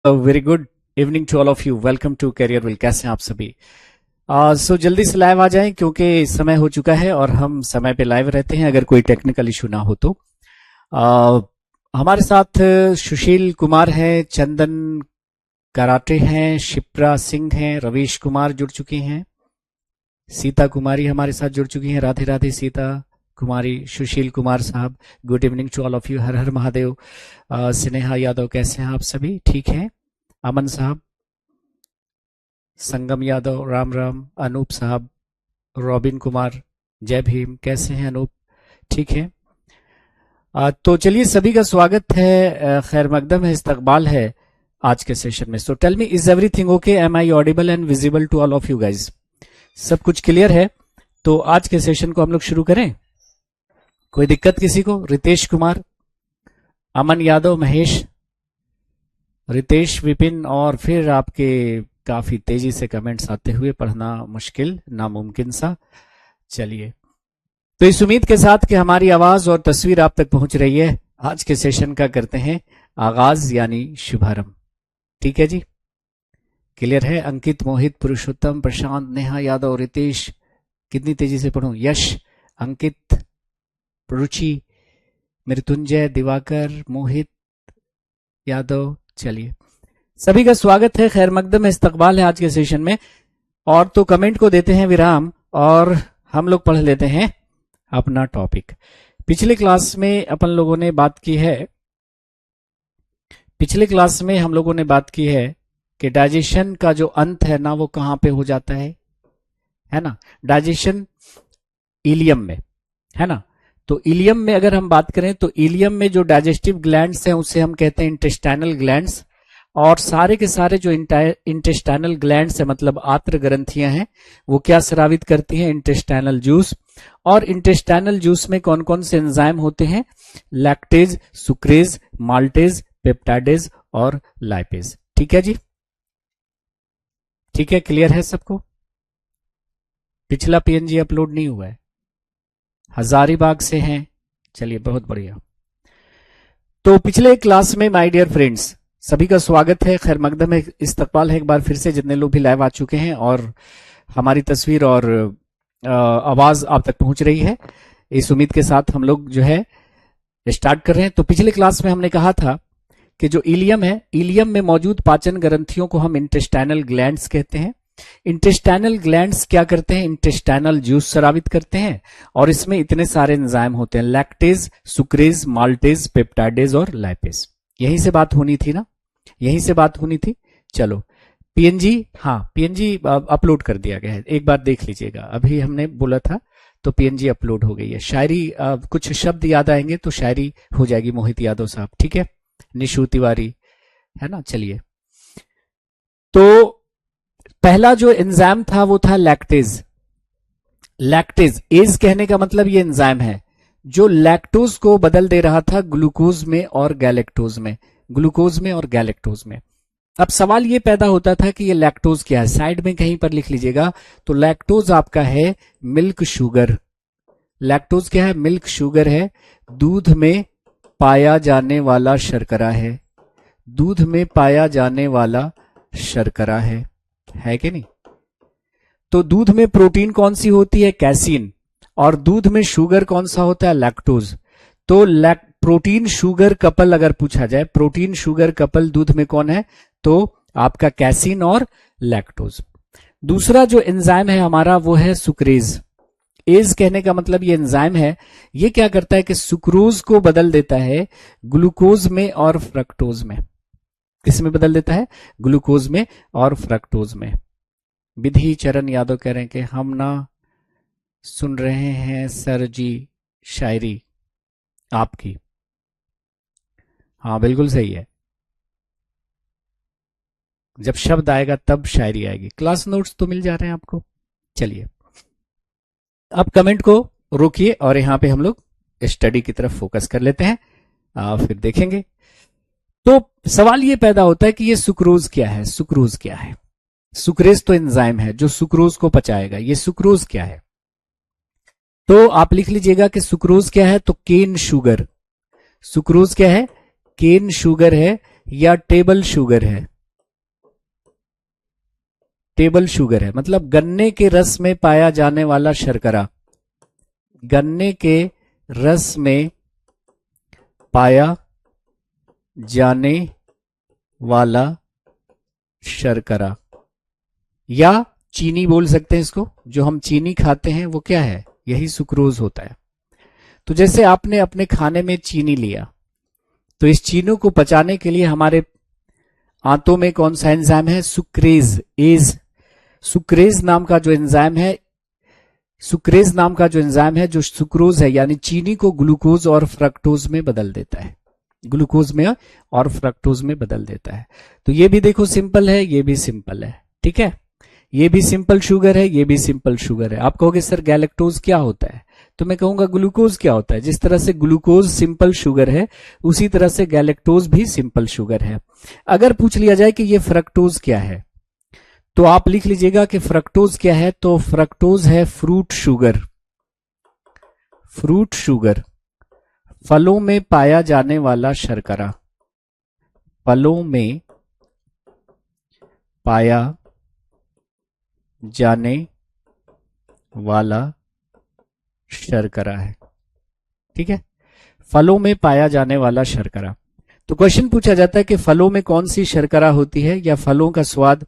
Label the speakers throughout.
Speaker 1: Very good evening to all of you. Welcome to Careerwill. कैसे हैं आप सभी? सो जल्दी से लाइव आ जाएं क्योंकि समय हो चुका है और हम समय पे लाइव रहते हैं अगर कोई टेक्निकल इशू ना हो तो। uh, हमारे साथ सुशील कुमार हैं, चंदन कराटे हैं, शिप्रा सिंह हैं, रवीश कुमार जुड़ चुके हैं, सीता कुमारी हमारे साथ जुड़ चुकी हैं। राधे राधे सीता कुमारी, सुशील कुमार साहब, good evening to all of you. हर हर महादेव। स्नेहा यादव, कैसे हैं आप सभी? ठीक हैं? अमन साहब, संगम यादव, राम राम। अनूप साहब, रॉबिन कुमार, जय भीम, कैसे हैं अनूप? ठीक है। तो चलिए, सभी का स्वागत है, खैर मकदम है, इस्तकबाल है आज के सेशन में। So tell me, is everything okay? Am I audible and visible to all of you guys? सब कुछ क्लियर है? तो आज के सेशन को हम लोग शुरू करें। कोई दिक्कत किसी को? रितेश कुमार, अमन यादव, महेश, रितेश, विपिन, और फिर आपके काफी तेजी से कमेंट्स आते हुए पढ़ना मुश्किल, नामुमकिन सा। चलिए, तो इस उम्मीद के साथ कि हमारी आवाज और तस्वीर आप तक पहुंच रही है, आज के सेशन का करते हैं आगाज यानी शुभारंभ। ठीक है जी, क्लियर है? अंकित, मोहित, पुरुषोत्तम, प्रशांत, नेहा यादव, रितेश, कितनी तेजी से पढ़ूं? यश, अंकित, रुचि, मृत्युंजय, दिवाकर, मोहित यादव। चलिए, सभी का स्वागत है, खैर मकदम है, इस्तकबाल है आज के सेशन में। और तो कमेंट को देते हैं विराम और हम लोग पढ़ लेते हैं अपना टॉपिक। पिछले क्लास में अपन लोगों ने बात की है, पिछले क्लास में हम लोगों ने बात की है कि डाइजेशन का जो अंत है ना, वो कहां पे हो जाता है ना? डाइजेशन इलियम में, है ना? तो इलियम में अगर हम बात करें तो इलियम में जो डाइजेस्टिव ग्लैंड्स हैं उसे हम कहते हैं इंटेस्टाइनल ग्लैंड्स। और सारे के सारे जो इंटेस्टाइनल ग्लैंड्स है, मतलब आंत्र ग्रंथियां हैं, वो क्या स्रावित करती हैं? Intestinal juice. और इंटेस्टाइनल जूस में कौन कौन से एंजाइम होते हैं? लैक्टेज, सुक्रेज, माल्टेज, पेप्टाइडेज और लाइपेज। ठीक है जी? ठीक है, क्लियर है सबको? पिछला पीएनजी अपलोड नहीं हुआ है, हजारीबाग से हैं। चलिए, बहुत बढ़िया। तो पिछले क्लास में माय डियर फ्रेंड्स सभी का स्वागत है, खैर मकदम है, इस्तकबाल है एक बार फिर से, जितने लोग भी लाइव आ चुके हैं और हमारी तस्वीर और आवाज आप तक पहुंच रही है, इस उम्मीद के साथ हम लोग जो है स्टार्ट कर रहे हैं। तो पिछले क्लास में हमने कहा था कि जो इलियम है, इलियम में मौजूद पाचन ग्रंथियों को हम इंटेस्टाइनल ग्लैंड्स कहते हैं। इंटेस्टाइनल ग्लैंड्स क्या करते हैं? इंटेस्टाइनल जूस स्रावित करते हैं और इसमें इतने सारे एंजाइम होते हैं, लैक्टेज, सुक्रेज, माल्टेज, पेप्टाइडेज और लाइपेज। यहीं से बात होनी थी ना, यहीं से बात होनी थी। चलो, पीएनजी, हाँ पीएनजी अपलोड कर दिया गया है, एक बार देख लीजिएगा, अभी हमने बोला था तो पीएनजी अपलोड हो गई है। शायरी, कुछ शब्द याद आएंगे तो शायरी हो जाएगी, मोहित यादव साहब, ठीक है? निशु तिवारी, है ना? चलिए, तो पहला जो एंजाइम था वो था लैक्टेज। लैक्टेज, एज कहने का मतलब ये एंजाइम है जो लैक्टोज को बदल दे रहा था ग्लूकोज में और गैलेक्टोज में, ग्लूकोज में और गैलेक्टोज में। अब सवाल ये पैदा होता था कि ये लैक्टोज क्या है, साइड में कहीं पर लिख लीजिएगा। तो लैक्टोज आपका है मिल्क शुगर। लैक्टोज क्या है? मिल्क शुगर है, दूध में पाया जाने वाला शर्करा है, दूध में पाया जाने वाला शर्करा है कि नहीं? तो दूध में प्रोटीन कौन सी होती है? कैसीन। और दूध में शुगर कौन सा होता है? लैक्टोज। तो प्रोटीन शुगर कपल अगर पूछा जाए, प्रोटीन शुगर कपल दूध में कौन है? तो आपका कैसीन और लैक्टोज। दूसरा जो एंजाइम है हमारा वो है सुक्रेज। एज कहने का मतलब ये एंजाइम है, ये क्या करता है कि सुक्रोज को बदल देता है ग्लूकोज में और फ्रक्टोज में। किस में बदल देता है? ग्लूकोज में और फ्रक्टोज में। विधि चरण यादव कह रहे हैं कि हम ना सुन रहे हैं सर जी शायरी आपकी। हाँ बिल्कुल सही है, जब शब्द आएगा तब शायरी आएगी। क्लास नोट्स तो मिल जा रहे हैं आपको। चलिए, अब कमेंट को रोकिए और यहां पे हम लोग स्टडी की तरफ फोकस कर लेते हैं, फिर देखेंगे। तो सवाल ये पैदा होता है कि ये सुक्रोज क्या है? सुक्रोज क्या है? सुक्रेज तो एंजाइम है जो सुक्रोज को पचाएगा, ये सुक्रोज क्या है? तो आप लिख लीजिएगा कि सुक्रोज क्या है? तो केन शुगर। सुक्रोज क्या है? केन शुगर है, या टेबल शुगर है? टेबल शुगर है मतलब गन्ने के रस में पाया जाने वाला शर्करा, गन्ने के रस में पाया जाने वाला शर्करा, या चीनी बोल सकते हैं इसको, जो हम चीनी खाते हैं वो क्या है, यही सुक्रोज होता है। तो जैसे आपने अपने खाने में चीनी लिया, तो इस चीनी को पचाने के लिए हमारे आंतों में कौन सा एंजाइम है, सुक्रेज, सुक्रेज नाम का जो एंजाइम है, सुक्रेज नाम का जो एंजाइम है जो सुक्रोज है यानी चीनी को ग्लूकोज और फ्रक्टोज में बदल देता है, ग्लूकोज में और फ्रक्टोज में बदल देता है। तो ये भी देखो सिंपल है, ये भी सिंपल है, ठीक है, ये भी सिंपल शुगर है, ये भी सिंपल शुगर है। आप कहोगे सर गैलेक्टोज क्या होता है, तो मैं कहूंगा ग्लूकोज क्या होता है। जिस तरह से ग्लूकोज सिंपल शुगर है उसी तरह से गैलेक्टोज भी सिंपल शुगर है। अगर पूछ लिया जाए कि ये फ्रक्टोज क्या है, तो आप लिख लीजिएगा कि फ्रक्टोज क्या है, तो फ्रक्टोज है फ्रूट शुगर, फ्रूट शुगर, फलों में पाया जाने वाला शर्करा, फलों में पाया जाने वाला शर्करा है, ठीक है, फलों में पाया जाने वाला शर्करा। तो क्वेश्चन पूछा जाता है कि फलों में कौन सी शर्करा होती है या फलों का स्वाद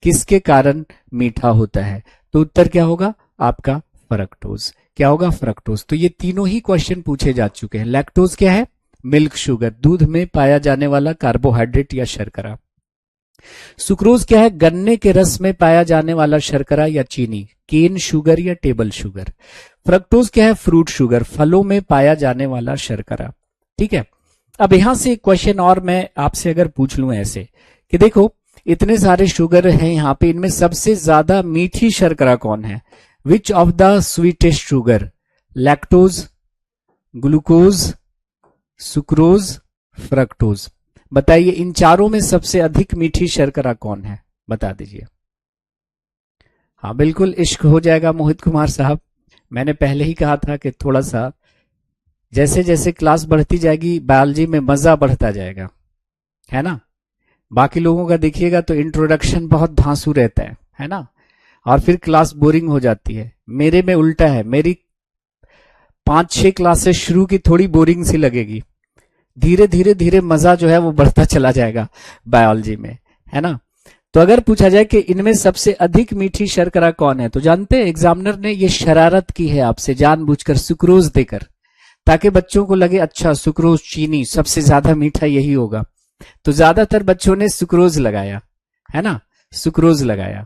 Speaker 1: किसके कारण मीठा होता है, तो उत्तर क्या होगा आपका फ्रक्टोज, क्या होगा फ्रक्टोज। तो ये तीनों ही क्वेश्चन पूछे जा चुके हैं। लैक्टोज क्या है, मिल्क शुगर, दूध में पाया जाने वाला कार्बोहाइड्रेट या शर्करा। सुक्रोज क्या है, गन्ने के रस में पाया जाने वाला शर्करा या चीनी, केन शुगर या टेबल शुगर। फ्रक्टोज क्या है, फ्रूट शुगर, फलों में पाया जाने वाला शर्करा, ठीक है। अब यहां से एक क्वेश्चन और मैं आपसे अगर पूछ लूं ऐसे कि देखो इतने सारे शुगर हैं यहाँ पे, इनमें सबसे ज्यादा मीठी शर्करा कौन है, which of the sweetest sugar, lactose, glucose, sucrose, fructose. बताइए इन चारों में सबसे अधिक मीठी शर्करा कौन है, बता दीजिए। हाँ बिल्कुल इश्क हो जाएगा मोहित कुमार साहब, मैंने पहले ही कहा था कि थोड़ा सा जैसे जैसे क्लास बढ़ती जाएगी बायोलॉजी में मजा बढ़ता जाएगा, है ना। बाकी लोगों का देखिएगा तो इंट्रोडक्शन बहुत धांसू रहता है ना, और फिर क्लास बोरिंग हो जाती है। मेरे में उल्टा है, मेरी 5-6 क्लासेस शुरू की थोड़ी बोरिंग सी लगेगी, धीरे धीरे धीरे मजा जो है वो बढ़ता चला जाएगा बायोलॉजी में, है ना। तो अगर पूछा जाए कि इनमें सबसे अधिक मीठी शर्करा कौन है, तो जानते हैं एग्जामिनर ने ये शरारत की है आपसे जानबूझकर सुक्रोज देकर, ताकि बच्चों को लगे अच्छा सुक्रोज चीनी सबसे ज्यादा मीठा यही होगा। तो ज्यादातर बच्चों ने सुक्रोज लगाया, है ना, सुक्रोज लगाया।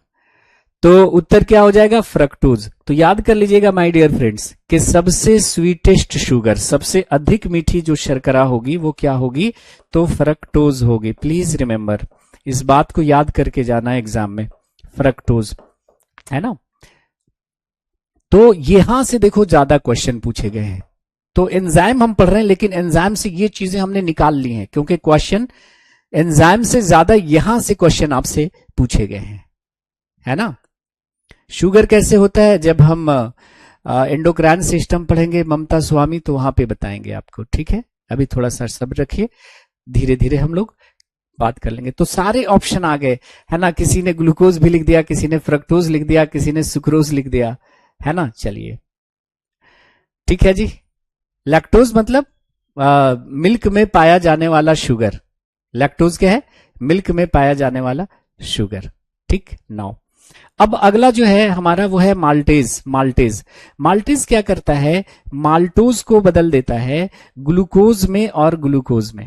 Speaker 1: तो उत्तर क्या हो जाएगा, फ्रक्टोज। तो याद कर लीजिएगा माय डियर फ्रेंड्स कि सबसे स्वीटेस्ट शुगर, सबसे अधिक मीठी जो शर्करा होगी वो क्या होगी, तो फ्रक्टोज होगी। प्लीज रिमेंबर, इस बात को याद करके जाना है एग्जाम में, फ्रक्टोज, है ना। तो यहां से देखो ज्यादा क्वेश्चन पूछे गए हैं। तो एंजाइम हम पढ़ रहे हैं लेकिन एंजाइम से ये चीजें हमने निकाल ली हैं, क्योंकि क्वेश्चन एंजाइम से ज्यादा यहां से क्वेश्चन आपसे पूछे गए हैं, है ना। शुगर कैसे होता है जब हम एंडोक्राइन सिस्टम पढ़ेंगे ममता स्वामी, तो वहां पे बताएंगे आपको, ठीक है। अभी थोड़ा सा सब्र रखिए, धीरे धीरे हम लोग बात कर लेंगे। तो सारे ऑप्शन आ गए, है ना, किसी ने ग्लूकोज भी लिख दिया, किसी ने फ्रक्टोज लिख दिया, किसी ने सुक्रोज लिख दिया, है ना। चलिए ठीक है जी। लैक्टोज मतलब मिल्क में पाया जाने वाला शुगर, लैक्टोज क्या है, मिल्क में पाया जाने वाला शुगर, ठीक। नाउ अब अगला जो है हमारा वो है माल्टेज। माल्टेज, माल्टेज क्या करता है, माल्टोज को बदल देता है ग्लूकोज में और ग्लूकोज में।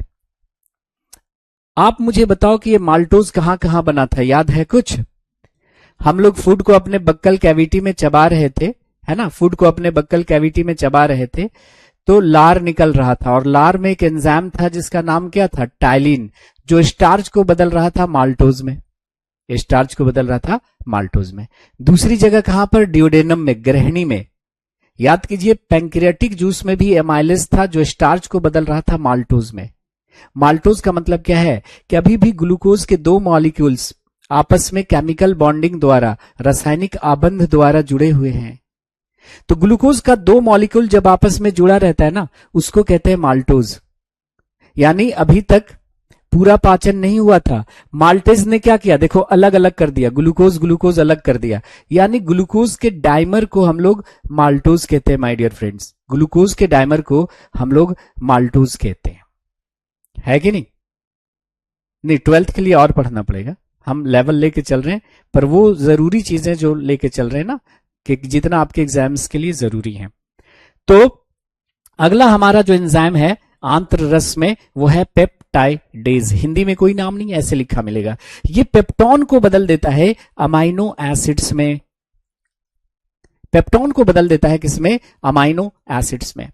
Speaker 1: आप मुझे बताओ कि ये माल्टोज कहां कहां बना था, याद है कुछ। हम लोग फूड को अपने बक्कल कैविटी में चबा रहे थे, है ना, फूड को अपने बक्कल कैविटी में चबा रहे थे, तो लार निकल रहा था, और लार में एक एंजाइम था जिसका नाम क्या था, टाइलिन, जो स्टार्च को बदल रहा था माल्टोज में, स्टार्च को बदल रहा था माल्टोज में। दूसरी जगह कहां पर, ड्यूडेनम में, ग्रहणी में। याद कीजिए पैंक्रियाटिक जूस में भी एमाइलेज था जो स्टार्च को बदल रहा था माल्टोज में। माल्टोज का मतलब क्या है कि अभी भी ग्लूकोज के दो मॉलिक्यूल्स आपस में केमिकल बॉन्डिंग द्वारा, रासायनिक आबंध द्वारा जुड़े हुए हैं। तो ग्लूकोज का दो मॉलिक्यूल जब आपस में जुड़ा रहता है ना, उसको कहते हैं माल्टोज। यानी अभी तक पूरा पाचन नहीं हुआ था। माल्टेज ने क्या किया, देखो अलग अलग कर दिया, ग्लूकोज ग्लूकोज अलग कर दिया, यानी ग्लूकोज के डाइमर को हम लोग माल्टोज कहते हैं माय डियर फ्रेंड्स। ग्लूकोज के डाइमर को हम लोग माल्टोज कहते हैं, है कि नहीं? नहीं, 12th के लिए और पढ़ना पड़ेगा, हम लेवल लेके चल रहे हैं, पर वो जरूरी चीजें जो लेके चल रहे हैं ना, कि जितना आपके एग्जाम्स के लिए जरूरी है। तो अगला हमारा जो एंजाइम है आंत्र रस में, वो है पेप्टाइडेज। हिंदी में कोई नाम नहीं, ऐसे लिखा मिलेगा। ये पेप्टोन को बदल देता है अमाइनो एसिड्स में। पेप्टोन को बदल देता है किसमें? अमाइनो एसिड्स में।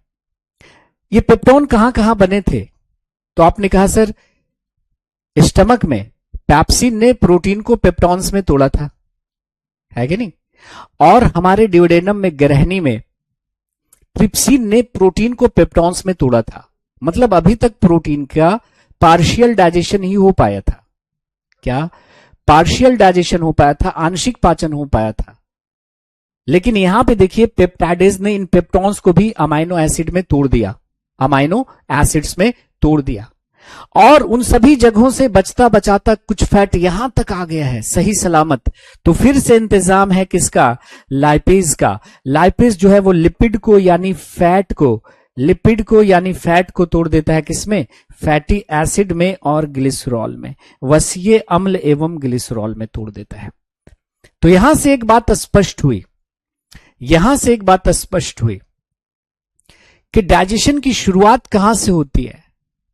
Speaker 1: ये पेप्टोन कहां कहां बने थे? तो आपने कहा सर स्टमक में पैप्सिन ने प्रोटीन को पेप्टॉन्स में तोड़ा था, है कि नहीं? और हमारे ड्यूडेनम में ग्रहणी में ट्रिप्सिन ने प्रोटीन को पेप्टॉन्स में तोड़ा था। मतलब अभी तक प्रोटीन का पार्शियल डाइजेशन ही हो पाया था। क्या? पार्शियल डाइजेशन हो पाया था, आंशिक पाचन हो पाया था। लेकिन यहां पे देखिए पेप्टाइडेज ने इन पेप्टॉन्स को भी अमाइनो एसिड में तोड़ दिया, अमाइनो एसिड्स में तोड़ दिया, और उन सभी जगहों से बचता बचाता कुछ फैट यहां तक आ गया है सही सलामत। तो फिर से इंतजाम है किसका? लाइपेज का। लाइपेज जो है वो लिपिड को यानी फैट को, लिपिड को यानी फैट को तोड़ देता है किसमें? फैटी एसिड में और ग्लिसरॉल में, वसीय अम्ल एवं ग्लिसरॉल में तोड़ देता है। तो यहां से एक बात स्पष्ट हुई, यहां से एक बात स्पष्ट हुई कि डाइजेशन की शुरुआत कहां से होती है?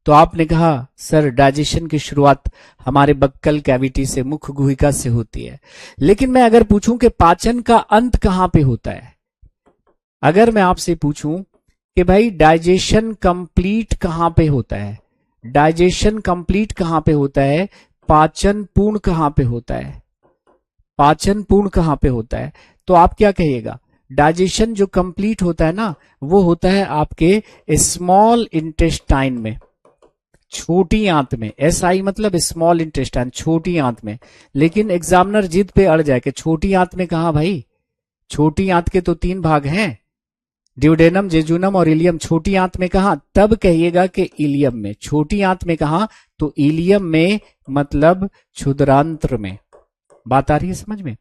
Speaker 1: तो आपने कहा सर डाइजेशन की शुरुआत हमारे बक्कल कैविटी से, मुख गुहिका से होती है। लेकिन मैं अगर पूछूं कि पाचन का अंत कहां पे होता है, अगर मैं आपसे पूछूं कि भाई डाइजेशन कंप्लीट कहां पे होता है, डाइजेशन कंप्लीट कहां पे होता है, पाचन पूर्ण कहां पे होता है, पाचन पूर्ण कहां पे होता है, तो आप क्या कहिएगा? डाइजेशन जो कंप्लीट होता है ना, वो होता है आपके स्मॉल इंटेस्टाइन में, छोटी आंत में। SI मतलब स्मॉल इंटेस्टाइन, छोटी आंत में। लेकिन एग्जामिनर जिद पे अड़ जाए कि छोटी आंत में कहा भाई? छोटी आंत के तो 3 भाग हैं, ड्यूडेनम, जेजुनम और इलियम। छोटी आंत में कहा? तब कहिएगा कि इलियम में। छोटी आंत में कहा? तो इलियम में, मतलब क्षुद्रांत्र में। बात आ रही है समझ में?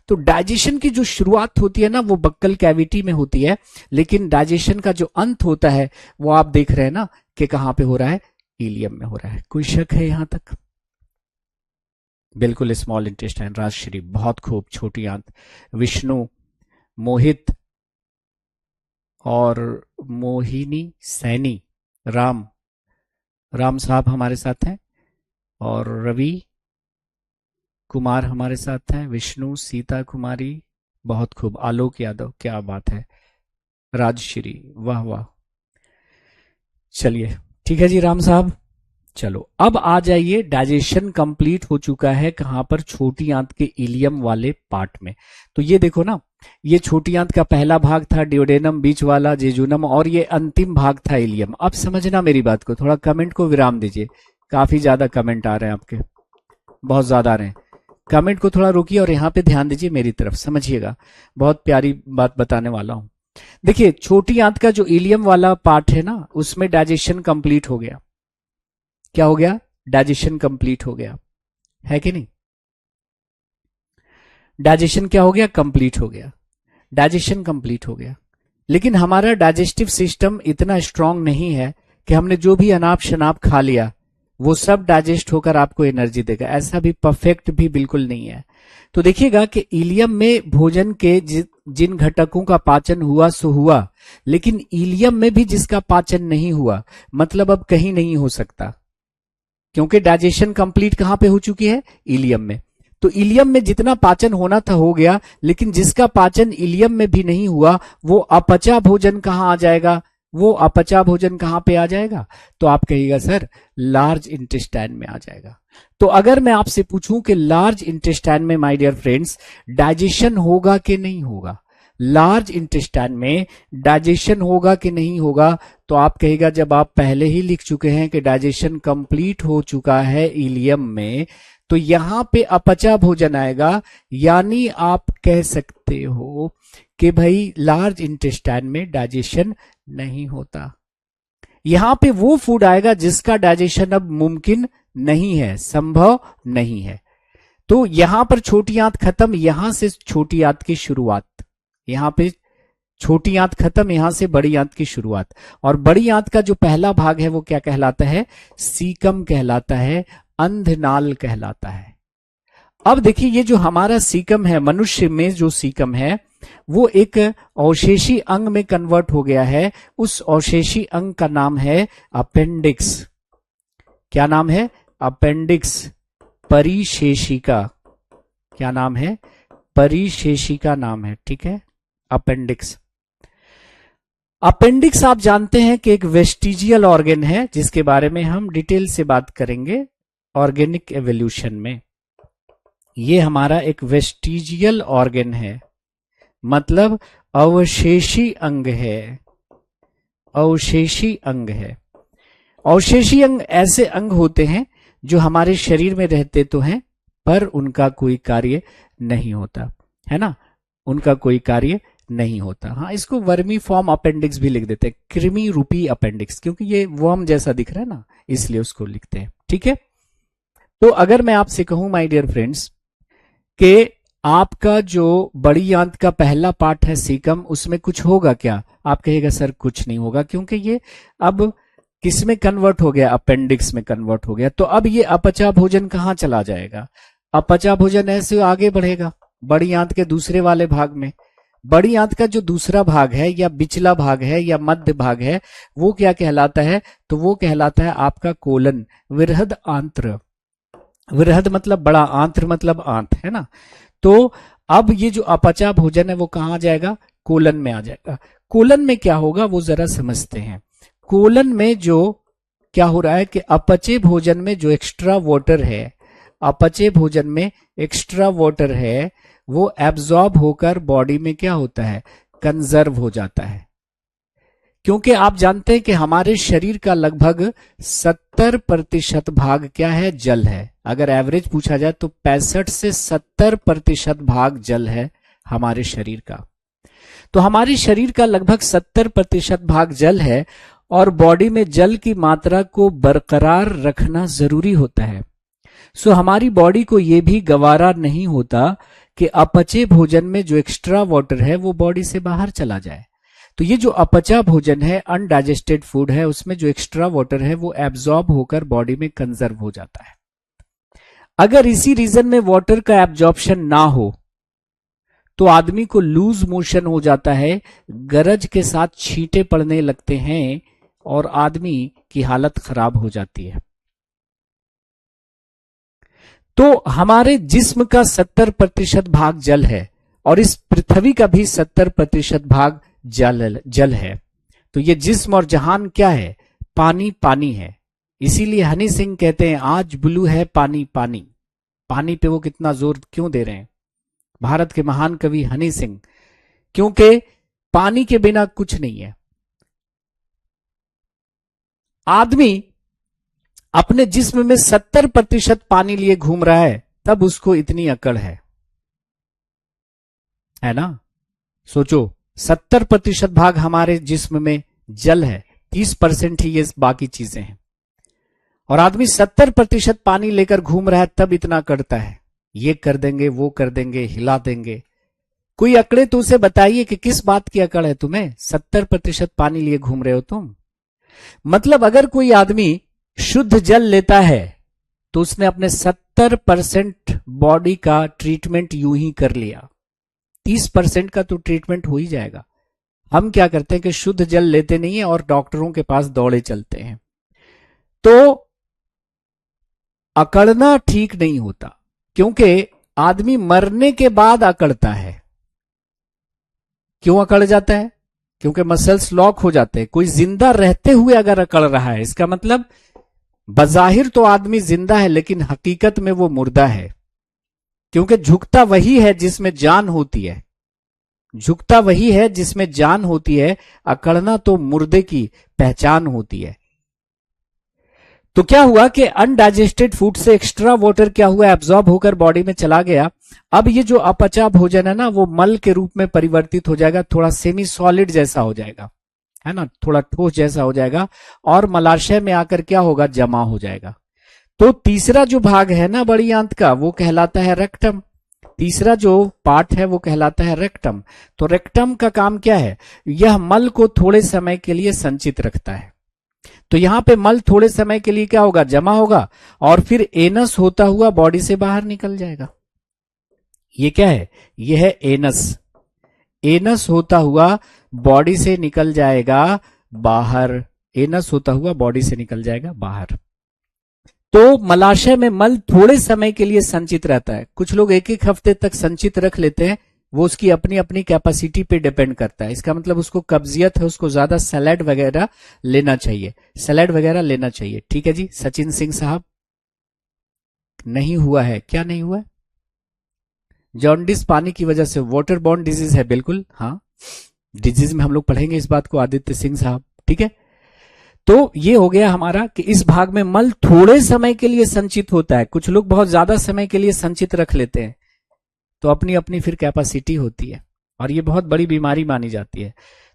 Speaker 1: तो डाइजेशन की जो शुरुआत होती है ना, वो बक्कल कैविटी में होती है, लेकिन डाइजेशन का जो अंत होता है वो आप देख रहे हैं ना कि कहां पे हो रहा है? इलियम में हो रहा है। कोई शक है यहां तक? बिल्कुल स्मॉल इंटेस्टाइन, राजश्री, बहुत खूब। छोटी आंत, विष्णु, मोहित और मोहिनी, सैनी, राम, राम साहब हमारे साथ हैं, और रवि कुमार हमारे साथ हैं, विष्णु, सीता कुमारी, बहुत खूब, आलोक यादव, क्या बात है, राजश्री, वाह वाह। चलिए ठीक है जी राम साहब। चलो अब आ जाइए, डाइजेशन कंप्लीट हो चुका है कहां पर? छोटी आंत के इलियम वाले पार्ट में। तो ये देखो ना, ये छोटी आंत का पहला भाग था ड्यूडेनम, बीच वाला जेजुनम, और ये अंतिम भाग था इलियम। अब समझना मेरी बात को, थोड़ा कमेंट को विराम दीजिए, काफी ज्यादा कमेंट आ रहे हैं आपके, बहुत ज्यादा आ रहे हैं। कमेंट को थोड़ा रोकिए और यहाँ पे ध्यान दीजिए मेरी तरफ, समझिएगा, बहुत प्यारी बात बताने वाला हूं। देखिए छोटी आंत का जो इलियम वाला पार्ट है ना, उसमें डाइजेशन कंप्लीट हो गया। क्या हो गया? डाइजेशन कंप्लीट हो गया, है कि नहीं? डाइजेशन क्या हो गया? कंप्लीट हो गया, डाइजेशन कंप्लीट हो गया। लेकिन हमारा डाइजेस्टिव सिस्टम इतना स्ट्रांग नहीं है कि हमने जो भी अनाप शनाप खा लिया वो सब डाइजेस्ट होकर आपको एनर्जी देगा। ऐसा भी परफेक्ट भी बिल्कुल नहीं है। तो देखिएगा कि इलियम में भोजन के जिन घटकों का पाचन हुआ सो हुआ, लेकिन इलियम में भी जिसका पाचन नहीं हुआ, मतलब अब कहीं नहीं हो सकता, क्योंकि डाइजेशन कंप्लीट कहां पे हो चुकी है? इलियम में। तो इलियम में जितना पाचन होना था हो गया, लेकिन जिसका पाचन इलियम में भी नहीं हुआ, वो अपचा भोजन कहां आ जाएगा? वो अपचा भोजन कहां पे आ जाएगा? तो आप कहिएगा सर लार्ज इंटेस्टाइन में आ जाएगा। तो अगर मैं आपसे पूछूं कि लार्ज इंटेस्टाइन में माय डियर फ्रेंड्स डाइजेशन होगा कि नहीं होगा, लार्ज इंटेस्टाइन में डाइजेशन होगा कि नहीं होगा, तो आप कहेगा जब आप पहले ही लिख चुके हैं कि डाइजेशन कंप्लीट हो चुका है इलियम में, तो यहां पे अपचा भोजन आएगा। यानी आप कह सकते हो कि भाई लार्ज इंटेस्टाइन में डाइजेशन नहीं होता। यहां पे वो फूड आएगा जिसका डाइजेशन अब मुमकिन नहीं है, संभव नहीं है। तो यहां पर छोटी आंत खत्म, यहां से छोटी आंत की शुरुआत, यहां पे छोटी आंत खत्म, यहां से बड़ी आंत की शुरुआत। और बड़ी आंत का जो पहला भाग है वो क्या कहलाता है? सीकम कहलाता है, अंधनाल कहलाता है। अब देखिए ये जो हमारा सीकम है, मनुष्य में जो सीकम है वो एक अवशेषी अंग में कन्वर्ट हो गया है। उस अवशेषी अंग का नाम है अपेंडिक्स। क्या नाम है? अपेंडिक्स, परिशेषिका। क्या नाम है? परिशेषिका नाम है, ठीक है, अपेंडिक्स। अपेंडिक्स आप जानते हैं कि एक वेस्टिजियल ऑर्गन है जिसके बारे में हम डिटेल से बात करेंगे ऑर्गेनिक एवोल्यूशन में। ये हमारा एक वेस्टिजियल ऑर्गन है, मतलब अवशेषी अंग है, अवशेषी अंग है। अवशेषी अंग ऐसे अंग होते हैं जो हमारे शरीर में रहते तो हैं पर उनका कोई कार्य नहीं होता, है ना, उनका कोई कार्य नहीं होता। हाँ, इसको वर्मी फॉर्म अपेंडिक्स भी लिख देते हैं, कृमि रूपी अपेंडिक्स, क्योंकि ये वर्म जैसा दिख रहा है ना, इसलिए उसको लिखते हैं, ठीक है। तो अगर मैं आपसे कहूं माय डियर फ्रेंड्स कि आपका जो बड़ी आंत का पहला पार्ट है सीकम, उसमें कुछ होगा क्या? आप कहेगा सर कुछ नहीं होगा, क्योंकि ये अब किस में कन्वर्ट हो गया? अपेंडिक्स में कन्वर्ट हो गया। तो अब ये अपचा भोजन कहां चला जाएगा? अपचा भोजन ऐसे आगे बढ़ेगा बड़ी आंत के दूसरे वाले भाग में। बड़ी आंत का जो दूसरा भाग है या बिचला भाग है या मध्य भाग है वो क्या कहलाता है? तो वो कहलाता है आपका कोलन, विरहद आंत्र। विरहद मतलब बड़ा, आंत्र मतलब आंत, है ना। तो अब ये जो अपचा भोजन है वो कहां आ जाएगा? कोलन में आ जाएगा। कोलन में क्या होगा वो जरा समझते हैं। कोलन में जो क्या हो रहा है कि अपचे भोजन में जो एक्स्ट्रा वाटर है, अपचे भोजन में एक्स्ट्रा वाटर है, वो एब्जॉर्ब होकर बॉडी में क्या होता है? कंजर्व हो जाता है। क्योंकि आप जानते हैं कि हमारे शरीर का लगभग 70% भाग क्या है? जल है। अगर एवरेज पूछा जाए तो 65 से 70% भाग जल है हमारे शरीर का। तो हमारे शरीर का लगभग 70% भाग जल है और बॉडी में जल की मात्रा को बरकरार रखना जरूरी होता है। सो हमारी बॉडी को यह भी गवारा नहीं होता कि अपचे भोजन में जो एक्स्ट्रा वाटर है वो बॉडी से बाहर चला जाए। तो ये जो अपचा भोजन है, अनडाइजेस्टेड फूड है, उसमें जो एक्स्ट्रा वाटर है वो एब्जॉर्ब होकर बॉडी में कंजर्व हो जाता है। अगर इसी रीजन में वाटर का एब्जॉर्प्शन ना हो तो आदमी को लूज मोशन हो जाता है, गरज के साथ छींटे पड़ने लगते हैं और आदमी की हालत खराब हो जाती है। तो हमारे जिस्म का 70% भाग जल है और इस पृथ्वी का भी 70% भाग जल है। तो ये जिस्म और जहान क्या है? पानी पानी है। इसीलिए हनी सिंह कहते हैं आज ब्लू है पानी पानी। पानी पे वो कितना जोर क्यों दे रहे हैं? भारत के महान कवि हनी सिंह, क्योंकि पानी के बिना कुछ नहीं है। आदमी अपने जिस्म में 70% पानी लिए घूम रहा है, तब उसको इतनी अकड़ है ना। सोचो, 70% भाग हमारे जिस्म में जल है, 30% ही ये बाकी चीजें हैं, और आदमी 70% पानी लेकर घूम रहा है, तब इतना करता है। ये कर देंगे, वो कर देंगे, हिला देंगे। कोई अकड़े तो उसे बताइए कि किस बात की अकड़ है तुम्हें? 70% पानी लिए घूम रहे हो तुम। मतलब अगर कोई आदमी शुद्ध जल लेता है तो उसने अपने 70% बॉडी का ट्रीटमेंट यूं ही कर लिया, 30% का तो ट्रीटमेंट हो ही जाएगा। हम क्या करते हैं कि शुद्ध जल लेते नहीं है और डॉक्टरों के पास दौड़े चलते हैं। तो अकड़ना ठीक नहीं होता, क्योंकि आदमी मरने के बाद अकड़ता है। क्यों अकड़ जाता है? क्योंकि मसल्स लॉक हो जाते हैं। कोई जिंदा रहते हुए अगर अकड़ रहा है, इसका मतलब बजाहिर तो आदमी जिंदा है लेकिन हकीकत में वो मुर्दा है, क्योंकि झुकता वही है जिसमें जान होती है। झुकता वही है जिसमें जान होती है, अकड़ना तो मुर्दे की पहचान होती है। तो क्या हुआ कि अनडाइजेस्टेड फूड से एक्स्ट्रा वाटर क्या हुआ? एब्जॉर्ब होकर बॉडी में चला गया। अब ये जो अपचा भोजन है ना, वो मल के रूप में परिवर्तित हो जाएगा, थोड़ा सेमी सॉलिड जैसा हो जाएगा, है ना, थोड़ा ठोस जैसा हो जाएगा और मलाशय में आकर क्या होगा, जमा हो जाएगा। तो तीसरा जो भाग है ना बड़ी आंत का, वो कहलाता है रेक्टम। तीसरा जो पार्ट है वो कहलाता है रेक्टम। तो रेक्टम का काम क्या है, यह मल को थोड़े समय के लिए संचित रखता है। तो यहां पे मल थोड़े समय के लिए क्या होगा, जमा होगा और फिर एनस होता हुआ बॉडी से बाहर निकल जाएगा। ये क्या है, यह है एनस। एनस होता हुआ बॉडी से निकल जाएगा बाहर। एनस होता हुआ बॉडी से निकल जाएगा बाहर। तो मलाशय में मल थोड़े समय के लिए संचित रहता है। कुछ लोग एक एक हफ्ते तक संचित रख लेते हैं, वो उसकी अपनी अपनी कैपेसिटी पे डिपेंड करता है। इसका मतलब उसको कब्जियत है, उसको ज्यादा सैलेड वगैरह लेना चाहिए, सैलेड वगैरह लेना चाहिए। ठीक है जी। सचिन सिंह साहब, नहीं हुआ है, क्या नहीं हुआ है, जॉन्डिस पानी की वजह से, वाटर बॉर्न डिजीज है, बिल्कुल हाँ, डिजीज में हम लोग पढ़ेंगे इस बात को, आदित्य सिंह साहब। ठीक है, तो ये हो गया हमारा कि इस भाग में मल थोड़े समय के लिए संचित होता है। कुछ लोग बहुत ज्यादा समय के लिए संचित रख लेते हैं, तो अपनी अपनी फिर कैपेसिटी होती है और ये बहुत बड़ी बीमारी मानी जाती है।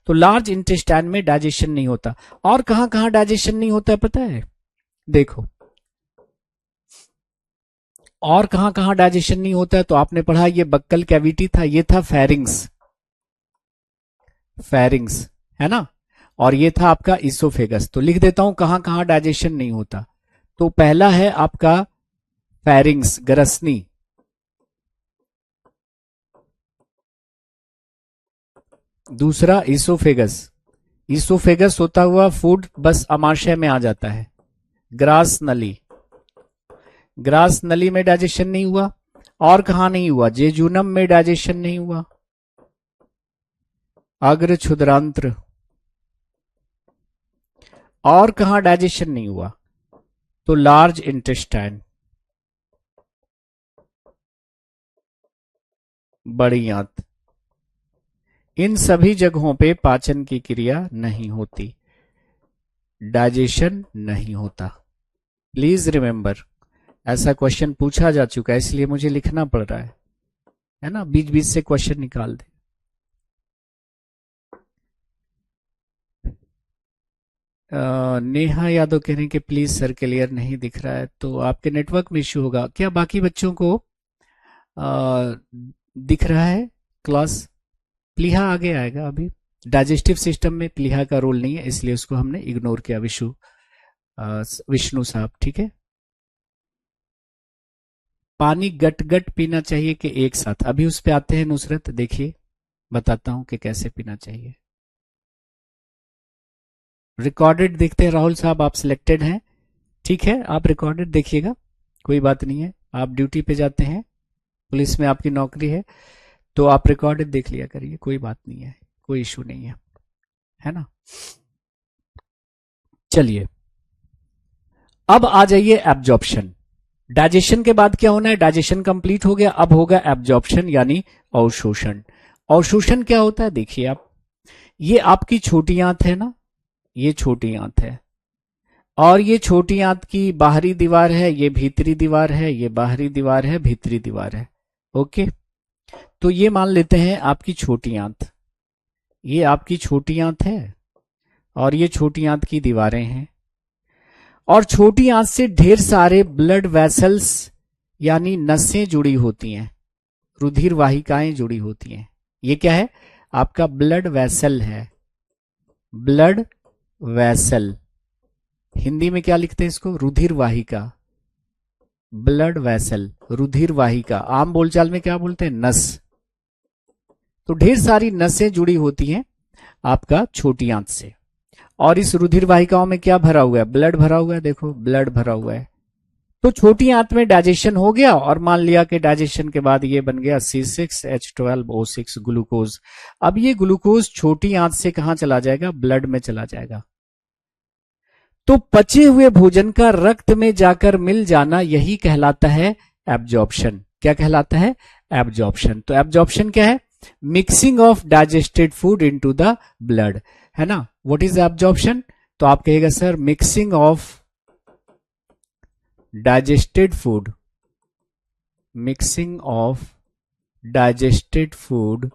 Speaker 1: तो लार्ज इंटेस्टाइन में डाइजेशन नहीं होता। और कहां कहां डाइजेशन नहीं होता है पता है, देखो और कहां कहां डाइजेशन नहीं होता है। तो आपने पढ़ा ये बक्कल कैविटी था, ये था फेरिंग्स, फेरिंग्स है ना, और ये था आपका इसोफेगस। तो लिख देता हूं कहां कहां डाइजेशन नहीं होता। तो पहला है आपका फेरिंग्स, ग्रसनी। दूसरा इसोफेगस, इसोफेगस होता हुआ फूड बस अमाशय में आ जाता है। ग्रास नली, ग्रास नली में डाइजेशन नहीं हुआ। और कहा नहीं हुआ, जेजुनम में डाइजेशन नहीं हुआ। अग्र क्षुद्रांत्र, और कहां डाइजेशन नहीं हुआ, तो लार्ज इंटेस्टाइन, बड़ी आंत, इन सभी जगहों पे पाचन की क्रिया नहीं होती, डाइजेशन नहीं होता। प्लीज रिमेंबर, ऐसा क्वेश्चन पूछा जा चुका है इसलिए मुझे लिखना पड़ रहा है ना, बीच बीच से क्वेश्चन निकाल दे। नेहा यादव कह रहे हैं कि प्लीज सर क्लियर नहीं दिख रहा है, तो आपके नेटवर्क में इश्यू होगा क्या। बाकी बच्चों को दिख रहा है क्लास। प्लीहा आगे आएगा अभी, डाइजेस्टिव सिस्टम में प्लीहा का रोल नहीं है इसलिए उसको हमने इग्नोर किया। विष्णु साहब, ठीक है। पानी गट गट पीना चाहिए कि एक साथ, अभी उस पे आते हैं नुसरत, देखिए बताता हूं कि कैसे पीना चाहिए। रिकॉर्डेड देखते हैं राहुल साहब, आप सिलेक्टेड हैं, ठीक है, आप रिकॉर्डेड देखिएगा, कोई बात नहीं है। आप ड्यूटी पे जाते हैं, पुलिस में आपकी नौकरी है, तो आप रिकॉर्डेड देख लिया करिए, कोई बात नहीं है, कोई इशू नहीं है ना। चलिए अब आ जाइए एब्जॉर्प्शन। डाइजेशन के बाद क्या होना है, डाइजेशन कंप्लीट हो गया, अब होगा एब्जॉर्प्शन यानी अवशोषण। अवशोषण क्या होता है, देखिए आप, ये आपकी छोटी आंत है ना, ये छोटी आंत है और ये छोटी आंत की बाहरी दीवार है, ये भीतरी दीवार है, ये बाहरी दीवार है, भीतरी दीवार है। ओके, तो ये मान लेते हैं आपकी छोटी आंत, ये आपकी छोटी आंत है और ये छोटी आंत की दीवारें हैं और छोटी आंत से ढेर सारे ब्लड वेसल्स यानी नसें जुड़ी होती हैं, रुधिर वाहिकाएं जुड़ी होती हैं। ये क्या है, आपका ब्लड वेसल है, ब्लड वेसल, हिंदी में क्या लिखते हैं इसको, रुधिर वाहिका, ब्लड वेसल, रुधिर वाहिका, आम बोलचाल में क्या बोलते हैं, नस। तो ढेर सारी नसें जुड़ी होती हैं आपका छोटी आंत से और इस रुधिर वाहिकाओं में क्या भरा हुआ है, ब्लड भरा हुआ है, देखो ब्लड भरा हुआ है। तो छोटी आंत में डाइजेशन हो गया और मान लिया कि डाइजेशन के बाद ये बन गया C6H12O6 ग्लूकोज। अब ये ग्लूकोज छोटी आंत से कहां चला जाएगा, ब्लड में चला जाएगा। तो पचे हुए भोजन का रक्त में जाकर मिल जाना यही कहलाता है एब्जॉर्प्शन। क्या कहलाता है, एब्जॉर्प्शन। तो एब्जॉर्प्शन क्या है, mixing of digested food into the blood, है ना। व्हाट इज एब्जॉर्प्शन, तो आप कहिएगा sir mixing of digested food, mixing of digested food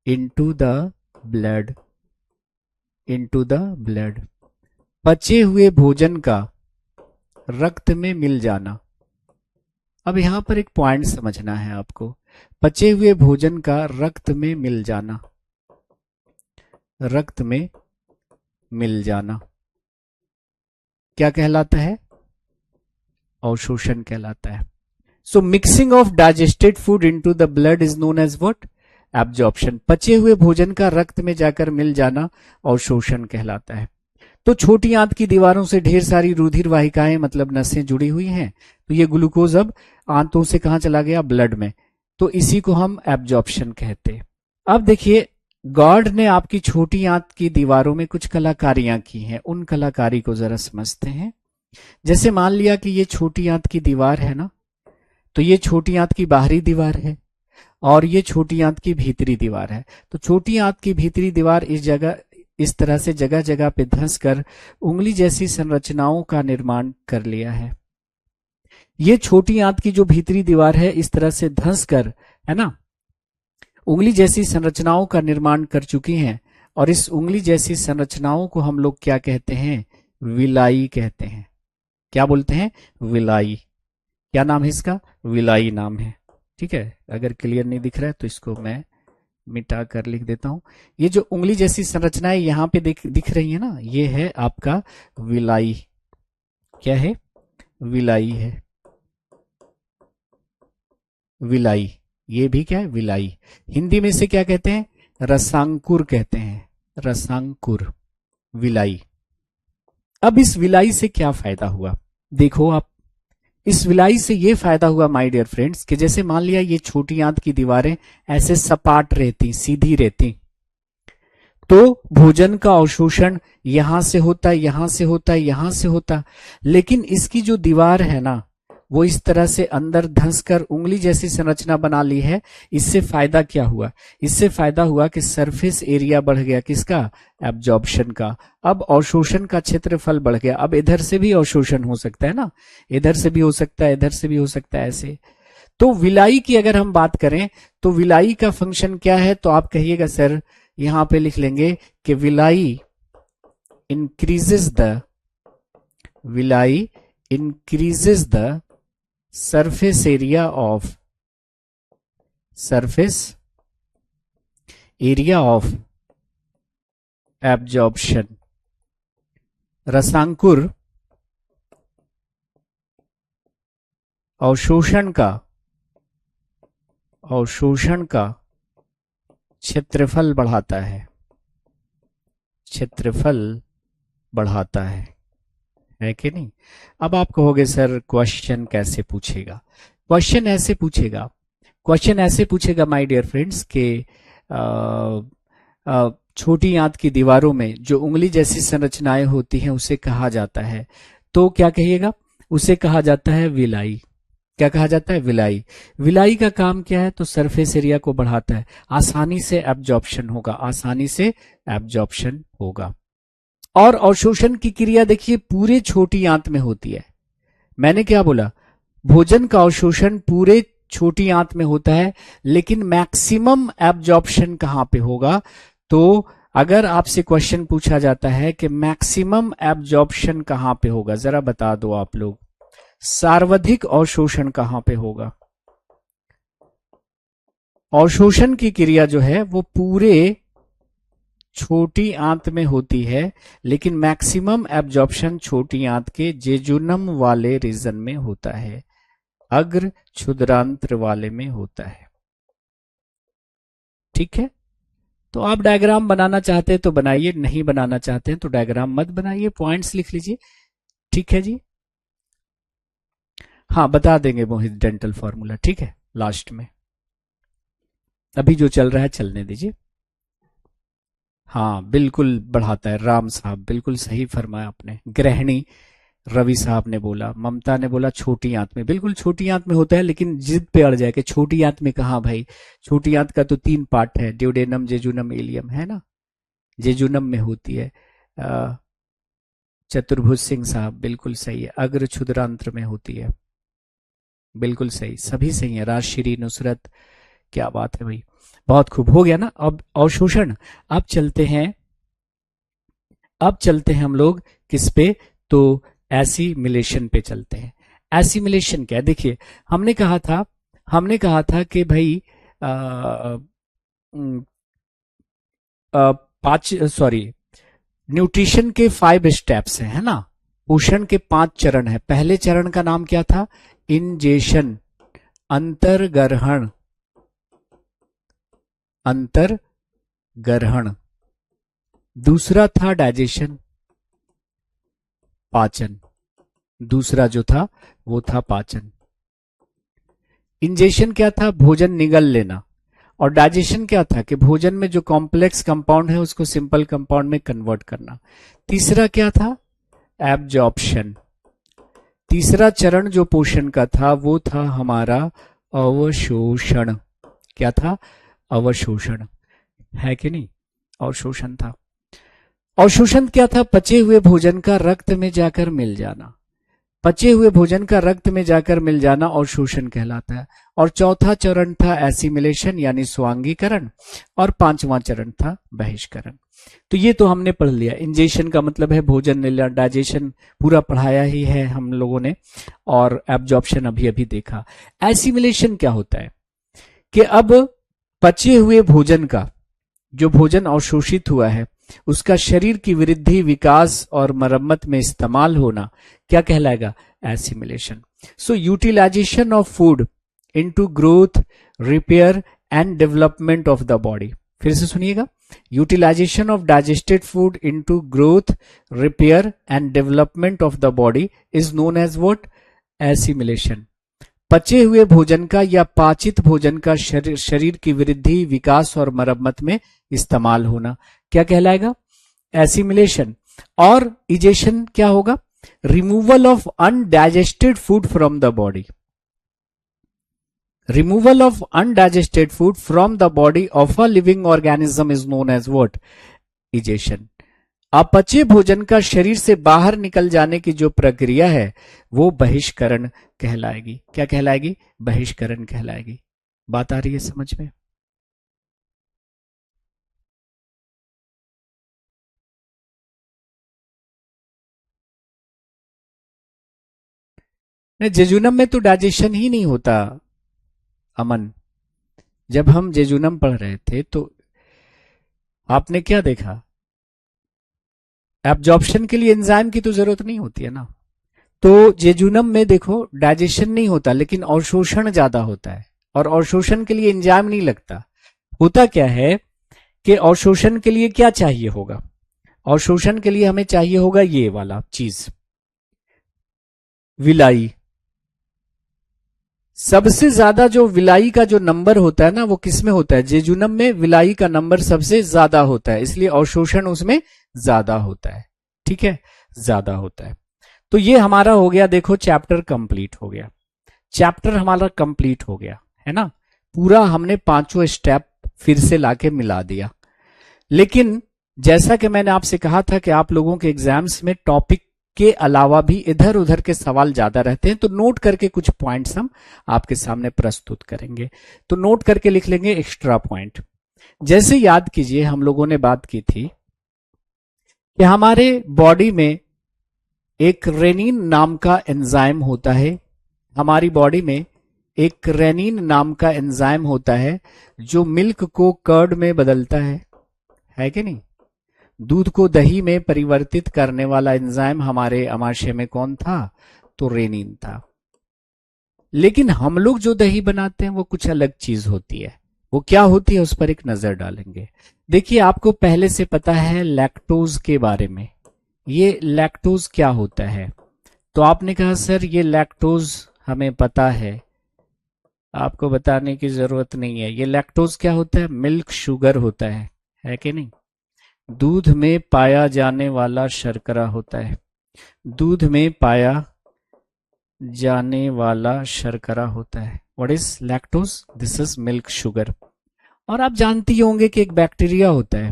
Speaker 1: into the blood into the blood. पचे हुए भोजन का रक्त में मिल जाना। अब यहां पर एक पॉइंट समझना है आपको। पचे हुए भोजन का रक्त में मिल जाना, रक्त में मिल जाना क्या कहलाता है? अवशोषण कहलाता है। So mixing of digested food into the blood is known as what? Absorption. पचे हुए भोजन का रक्त में जाकर मिल जाना अवशोषण कहलाता है। तो छोटी आंत की दीवारों से ढेर सारी रुधिर वाहिकाएं मतलब नसें जुड़ी हुई हैं, तो ये ग्लूकोज अब आंतों से कहां चला गया? ब्लड में। तो इसी को हम एब्जॉर्प्शन कहते हैं। अब देखिए, गॉड ने आपकी छोटी आंत की दीवारों में कुछ कलाकारियां की हैं, उन कलाकारी को जरा समझते हैं। जैसे मान लिया कि ये छोटी आंत की दीवार है ना, तो ये छोटी आंत की बाहरी दीवार है और ये छोटी आंत की भीतरी दीवार है। तो छोटी आंत की भीतरी दीवार इस तरह से जगह जगह पे धंस कर उंगली जैसी संरचनाओं का निर्माण कर लिया है। ये छोटी आंत की जो भीतरी दीवार है इस तरह से धंस कर, है ना, उंगली जैसी संरचनाओं का निर्माण कर चुकी हैं। और इस उंगली जैसी संरचनाओं को हम लोग क्या कहते हैं? विलाई कहते हैं। क्या बोलते हैं? विलाई। क्या नाम है इसका? विलाई नाम है। ठीक है, अगर क्लियर नहीं दिख रहा है तो इसको मैं मिटा कर लिख देता हूं। ये जो उंगली जैसी संरचनाएं यहां पे दिख रही है ना, ये है आपका विलाई। क्या है? विलाई है। विलाई, ये भी क्या है? विलाई। हिंदी में से क्या कहते हैं? रसांकुर कहते हैं। रसांकुर, विलाई। अब इस विलाई से क्या फायदा हुआ? देखो आप, इस विलाई से ये फायदा हुआ माय डियर फ्रेंड्स कि जैसे मान लिया ये छोटी आंत की दीवारें ऐसे सपाट रहती, सीधी रहती, तो भोजन का अवशोषण यहां से होता, यहां से होता, यहां से होता। लेकिन इसकी जो दीवार है ना, वो इस तरह से अंदर धंसकर उंगली जैसी संरचना बना ली है। इससे फायदा क्या हुआ? इससे फायदा हुआ कि सरफेस एरिया बढ़ गया। किसका? एब्जॉर्प्शन का। अब अवशोषण का क्षेत्रफल बढ़ गया। अब इधर से भी अवशोषण हो सकता है ना, इधर से भी हो सकता है, इधर से भी हो सकता है, ऐसे। तो विलाई की अगर हम बात करें तो विलाई का फंक्शन क्या है? तो आप कहिएगा सर, यहां पे लिख लेंगे कि villi increases the surface area of absorption। रसांकुर अवशोषण का क्षेत्रफल बढ़ाता है, है कि नहीं? अब आप कहोगे सर क्वेश्चन कैसे पूछेगा? क्वेश्चन ऐसे पूछेगा माय डियर फ्रेंड्स के छोटी आंत की दीवारों में जो उंगली जैसी संरचनाएं होती हैं उसे कहा जाता है, तो क्या कहिएगा? उसे कहा जाता है विलाई। क्या कहा जाता है? विलाई। विलाई का काम क्या है? तो सरफेस एरिया को बढ़ाता है, आसानी से एब्जॉर्प्शन होगा। और अवशोषण की क्रिया देखिए पूरे छोटी आंत में होती है। मैंने क्या बोला? भोजन का अवशोषण पूरे छोटी आंत में होता है, लेकिन मैक्सिमम एब्जॉर्प्शन कहां पे होगा? तो अगर आपसे क्वेश्चन पूछा जाता है कि मैक्सिमम एब्जॉर्प्शन कहां पे होगा, जरा बता दो आप लोग। सर्वाधिक अवशोषण कहां पे होगा? अवशोषण की क्रिया जो है वो पूरे छोटी आंत में होती है, लेकिन मैक्सिमम एब्जॉर्प्शन छोटी आंत के जेजुनम वाले रीजन में होता है, अग्र क्षुद्रांत्र वाले में होता है। ठीक है, तो आप डायग्राम बनाना चाहते हैं तो बनाइए, नहीं बनाना चाहते हैं तो डायग्राम मत बनाइए, पॉइंट्स लिख लीजिए। ठीक है जी, हाँ बता देंगे मोहित डेंटल फॉर्मूला। ठीक है, लास्ट में, अभी जो चल रहा है चलने दीजिए। हाँ बिल्कुल बढ़ाता है, राम साहब बिल्कुल सही फरमाया आपने। गृहिणी रवि साहब ने बोला, ममता ने बोला छोटी आंत में, बिल्कुल छोटी आंत में होता है, लेकिन जिद पे अड़ जाए कि छोटी आंत में कहाँ भाई? छोटी आंत का तो 3 पार्ट है, ड्यूडेनम, जेजुनम, इलियम, है ना? जेजुनम में होती है। चतुर्भुज सिंह साहब बिल्कुल सही है, अग्र क्षुद्रांत्र में होती है, बिल्कुल सही, सभी सही है। राजश्री, नुसरत, क्या बात है भाई, बहुत खूब, हो गया ना अब अवशोषण। अब चलते हैं अब चलते हैं हम लोग किस पे, तो एसिमिलेशन पे चलते हैं। एसिमिलेशन क्या है, देखिए हमने कहा था कि भाई पांच सॉरी न्यूट्रिशन के 5 स्टेप्स हैं, है ना। पोषण के 5 चरण है। पहले चरण का नाम क्या था, इंजेशन, अंतर्ग्रहण, अंतर्ग्रहण। दूसरा था डाइजेशन, पाचन। दूसरा जो था वो था पाचन। इंजेशन क्या था, भोजन निगल लेना, और डाइजेशन क्या था कि भोजन में जो कॉम्प्लेक्स कंपाउंड है उसको सिंपल कंपाउंड में कन्वर्ट करना। तीसरा क्या था, एब्जॉर्प्शन। तीसरा चरण जो पोषण का था वो था हमारा अवशोषण। क्या था, अवशोषण, है कि नहीं, अवशोषण था। अवशोषण क्या था, पचे हुए भोजन का रक्त में जाकर मिल जाना। पचे हुए भोजन का रक्त में जाकर मिल जाना और शोषण कहलाता है। और चौथा चरण था एसिमिलेशन यानी स्वांगीकरण, और 5वां चरण था बहिष्करण। तो ये तो हमने पढ़ लिया। इंजेशन का मतलब है भोजन लेना, डाइजेशन पूरा पढ़ाया ही है हम लोगों ने, और एब्जॉर्प्शन अभी अभी देखा। एसिमिलेशन क्या होता है कि अब पचे हुए भोजन का, जो भोजन अवशोषित हुआ है, उसका शरीर की वृद्धि, विकास और मरम्मत में इस्तेमाल होना क्या कहलाएगा, assimilation. So utilisation of food into growth, repair and development of the body. फिर से सुनिएगा, utilisation of digested food into growth, repair and development of the body is known as what, assimilation. पचे हुए भोजन का या पाचित भोजन का शरीर की वृद्धि, विकास और मरम्मत में इस्तेमाल होना क्या कहलाएगा, एसिमिलेशन। और इजेशन क्या होगा, removal of undigested food from the body. Removal of undigested food from the body of a living organism is known as what, egestion. अपचे भोजन का शरीर से बाहर निकल जाने की जो प्रक्रिया है वो बहिष्करण कहलाएगी। क्या कहलाएगी, बहिष्करण कहलाएगी। बात आ रही है समझ में। जेजुनम में तो डाइजेशन ही नहीं होता अमन। जब हम जेजुनम पढ़ रहे थे तो आपने क्या देखा, एब्जॉर्प्शन के लिए एंजाइम की तो जरूरत नहीं होती है ना। तो जेजुनम में देखो डाइजेशन नहीं होता लेकिन अवशोषण ज्यादा होता है, और अवशोषण के लिए एंजाइम नहीं लगता। होता क्या है कि अवशोषण के लिए क्या चाहिए होगा, अवशोषण के लिए हमें चाहिए होगा ये वाला चीज, विलाई। सबसे ज्यादा जो विलाई का जो नंबर होता है ना वो किसमें होता है, जेजुनम में विलाई का नंबर सबसे ज्यादा होता है, इसलिए अवशोषण उसमें ज्यादा होता है। ठीक है, ज्यादा होता है। तो ये हमारा हो गया, देखो चैप्टर कंप्लीट हो गया। चैप्टर हमारा कंप्लीट हो गया है ना, पूरा हमने 5 स्टेप फिर से लाके मिला दिया। लेकिन जैसा कि मैंने आपसे कहा था कि आप लोगों के एग्जाम्स में टॉपिक के अलावा भी इधर उधर के सवाल ज्यादा रहते हैं, तो नोट करके कुछ पॉइंट्स हम आपके सामने प्रस्तुत करेंगे। तो नोट करके लिख लेंगे एक्स्ट्रा पॉइंट। जैसे याद कीजिए हम लोगों ने बात की थी कि हमारे बॉडी में एक रेनिन नाम का एंजाइम होता है। हमारी बॉडी में एक रेनिन नाम का एंजाइम होता है जो मिल्क को कर्ड में बदलता है कि नहीं। दूध को दही में परिवर्तित करने वाला एंजाइम हमारे आमाशय में कौन था, तो रेनिन था। लेकिन हम लोग जो दही बनाते हैं वो कुछ अलग चीज होती है। वो क्या होती है उस पर एक नजर डालेंगे। देखिए आपको पहले से पता है लैक्टोज के बारे में। ये लैक्टोज क्या होता है, तो आपने कहा सर ये लैक्टोज हमें पता है, आपको बताने की जरूरत नहीं है। ये लैक्टोज क्या होता है, मिल्क शुगर होता है कि नहीं। दूध में पाया जाने वाला शर्करा होता है, दूध में पाया जाने वाला शर्करा होता है। What is lactose, this is milk sugar. और आप जानती होंगे कि एक बैक्टीरिया होता है,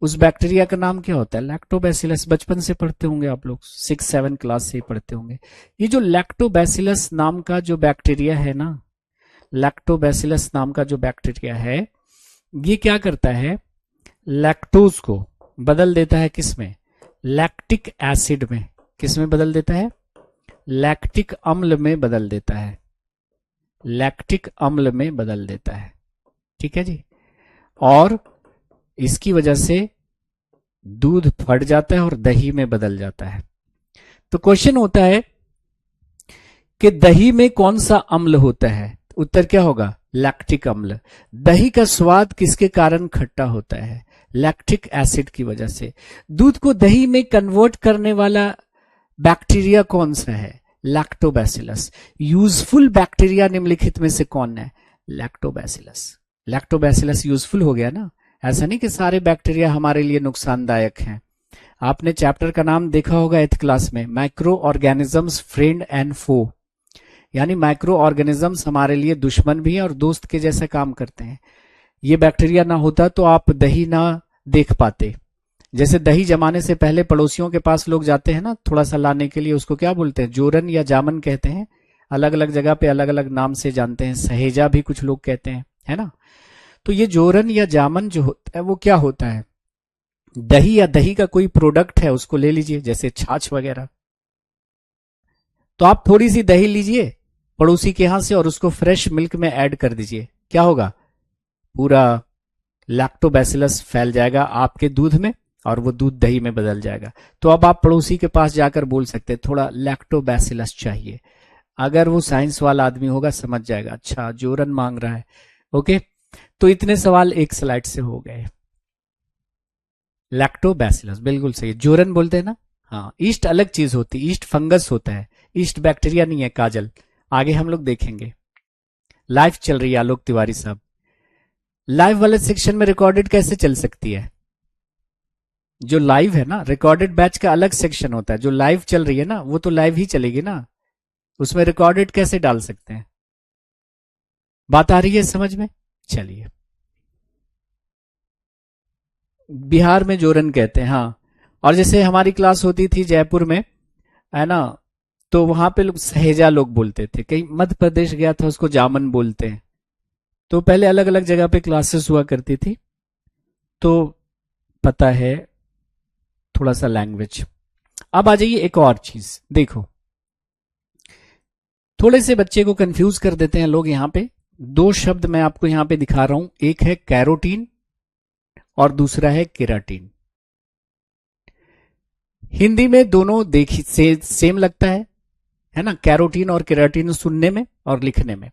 Speaker 1: उस बैक्टीरिया का नाम क्या होता है, लैक्टोबैसिलस। बचपन से पढ़ते होंगे आप लोग, 6-7 क्लास से ही पढ़ते होंगे। ये जो लैक्टोबैसिलस नाम का जो बैक्टीरिया है ना, लैक्टोबैसिलस नाम का जो बैक्टीरिया है, ये क्या करता है, लैक्टोज को बदल देता है किसमें, लैक्टिक एसिड में, किस में बदल देता है? लैक्टिक अम्ल में बदल देता है, लैक्टिक अम्ल में बदल देता है। ठीक है जी। और इसकी वजह से दूध फट जाता है और दही में बदल जाता है। तो क्वेश्चन होता है कि दही में कौन सा अम्ल होता है? उत्तर क्या होगा? लैक्टिक अम्ल। दही का स्वाद किसके कारण खट्टा होता है? लैक्टिक एसिड की वजह से। दूध को दही में कन्वर्ट करने वाला बैक्टीरिया कौन सा है? लैक्टोबैसिलस। यूजफुल बैक्टीरिया निम्नलिखित में से कौन है? लैक्टोबैसिलस। लैक्टोबैसिलस यूजफुल हो गया ना। ऐसा नहीं कि सारे बैक्टीरिया हमारे लिए नुकसानदायक हैं। आपने चैप्टर का नाम देखा होगा 8th क्लास में, माइक्रो ऑर्गेनिजम्स फ्रेंड एंड फो, यानी माइक्रो ऑर्गेनिजम्स हमारे लिए दुश्मन भी हैं और दोस्त के जैसे काम करते हैं। ये बैक्टीरिया ना होता तो आप दही ना देख पाते। जैसे दही जमाने से पहले पड़ोसियों के पास लोग जाते हैं ना थोड़ा सा लाने के लिए, उसको क्या बोलते हैं? जोरन या जामन कहते हैं। अलग अलग जगह पे अलग अलग नाम से जानते हैं, सहेजा भी कुछ लोग कहते हैं, है ना। तो ये जोरन या जामन जो होता है वो क्या होता है? दही या दही का कोई प्रोडक्ट है उसको ले लीजिए, जैसे छाछ वगैरह। तो आप थोड़ी सी दही लीजिए पड़ोसी के यहां से और उसको फ्रेश मिल्क में ऐड कर दीजिए, क्या होगा? पूरा लैक्टोबैसिलस फैल जाएगा आपके दूध में और वो दूध दही में बदल जाएगा। तो अब आप पड़ोसी के पास जाकर बोल सकते हैं थोड़ा लैक्टोबैसिलस चाहिए। अगर वो साइंस वाला आदमी होगा समझ जाएगा, अच्छा जोरन मांग रहा है। ओके, तो इतने सवाल एक स्लाइड से हो गए। लैक्टोबैसिलस बिल्कुल सही, जोरन बोलते हैं ना। हाँ, ईस्ट अलग चीज होती है, ईस्ट फंगस होता है, ईस्ट बैक्टीरिया नहीं है। काजल, आगे हम लोग देखेंगे। लाइव चल रही है आलोक तिवारी साहब। लाइव वाले सेक्शन में रिकॉर्डेड कैसे चल सकती है? जो लाइव है ना, रिकॉर्डेड बैच का अलग सेक्शन होता है। जो लाइव चल रही है ना वो तो लाइव ही चलेगी ना, उसमें रिकॉर्डेड कैसे डाल सकते हैं? बात आ रही है समझ में? चलिए, बिहार में जोरन कहते हैं, हाँ। और जैसे हमारी क्लास होती थी जयपुर में, है ना, तो वहां पे लोग सहेजा लोग बोलते थे। कहीं मध्य प्रदेश गया था उसको जामन बोलते हैं। तो पहले अलग अलग जगह पे क्लासेस हुआ करती थी, तो पता है थोड़ा सा लैंग्वेज। अब आ जाइए एक और चीज देखो, थोड़े से बच्चे को कंफ्यूज कर देते हैं लोग। यहां पे दो शब्द मैं आपको यहां पे दिखा रहा हूं, एक है कैरोटीन और दूसरा है केराटीन। हिंदी में दोनों सेम लगता है ना, कैरोटीन और केराटीन सुनने में और लिखने में।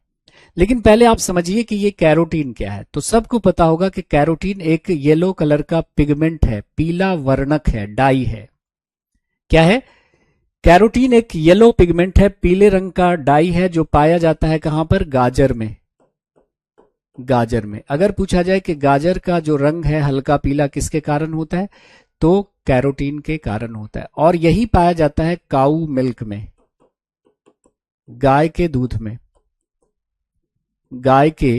Speaker 1: लेकिन पहले आप समझिए कि ये कैरोटीन क्या है। तो सबको पता होगा कि कैरोटीन एक येलो कलर का पिगमेंट है, पीला वर्णक है, डाई है। क्या है? कैरोटीन एक येलो पिगमेंट है, पीले रंग का डाई है, जो पाया जाता है कहां पर? गाजर में। गाजर में। अगर पूछा जाए कि गाजर का जो रंग है हल्का पीला किसके कारण होता है, तो कैरोटीन के कारण होता है। और यही पाया जाता है काऊ मिल्क में, गाय के दूध में। गाय के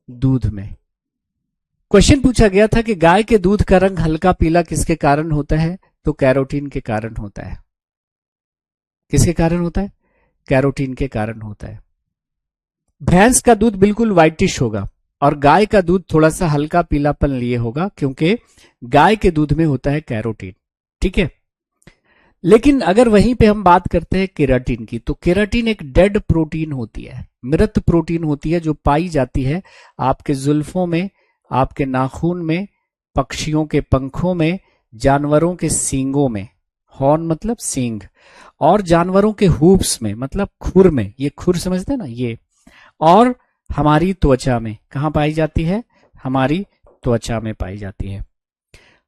Speaker 1: दूध में क्वेश्चन पूछा गया था कि गाय के दूध का रंग हल्का पीला किसके कारण होता है, तो कैरोटीन के कारण होता है। किसके कारण होता है? कैरोटीन के कारण होता है। भैंस का दूध बिल्कुल व्हाइटिश होगा और गाय का दूध थोड़ा सा हल्का पीलापन लिए होगा, क्योंकि गाय के दूध में होता है कैरोटीन। ठीक है। लेकिन अगर वहीं पे हम बात करते हैं केराटिन की, तो केराटिन एक डेड प्रोटीन होती है, मृत प्रोटीन होती है, जो पाई जाती है आपके जुल्फों में, आपके नाखून में, पक्षियों के पंखों में, जानवरों के सींगों में, हॉर्न मतलब सींग, और जानवरों के हूफ्स में मतलब खुर में, ये खुर समझते हैं ना ये, और हमारी त्वचा में। कहां पाई जाती है? हमारी त्वचा में पाई जाती है।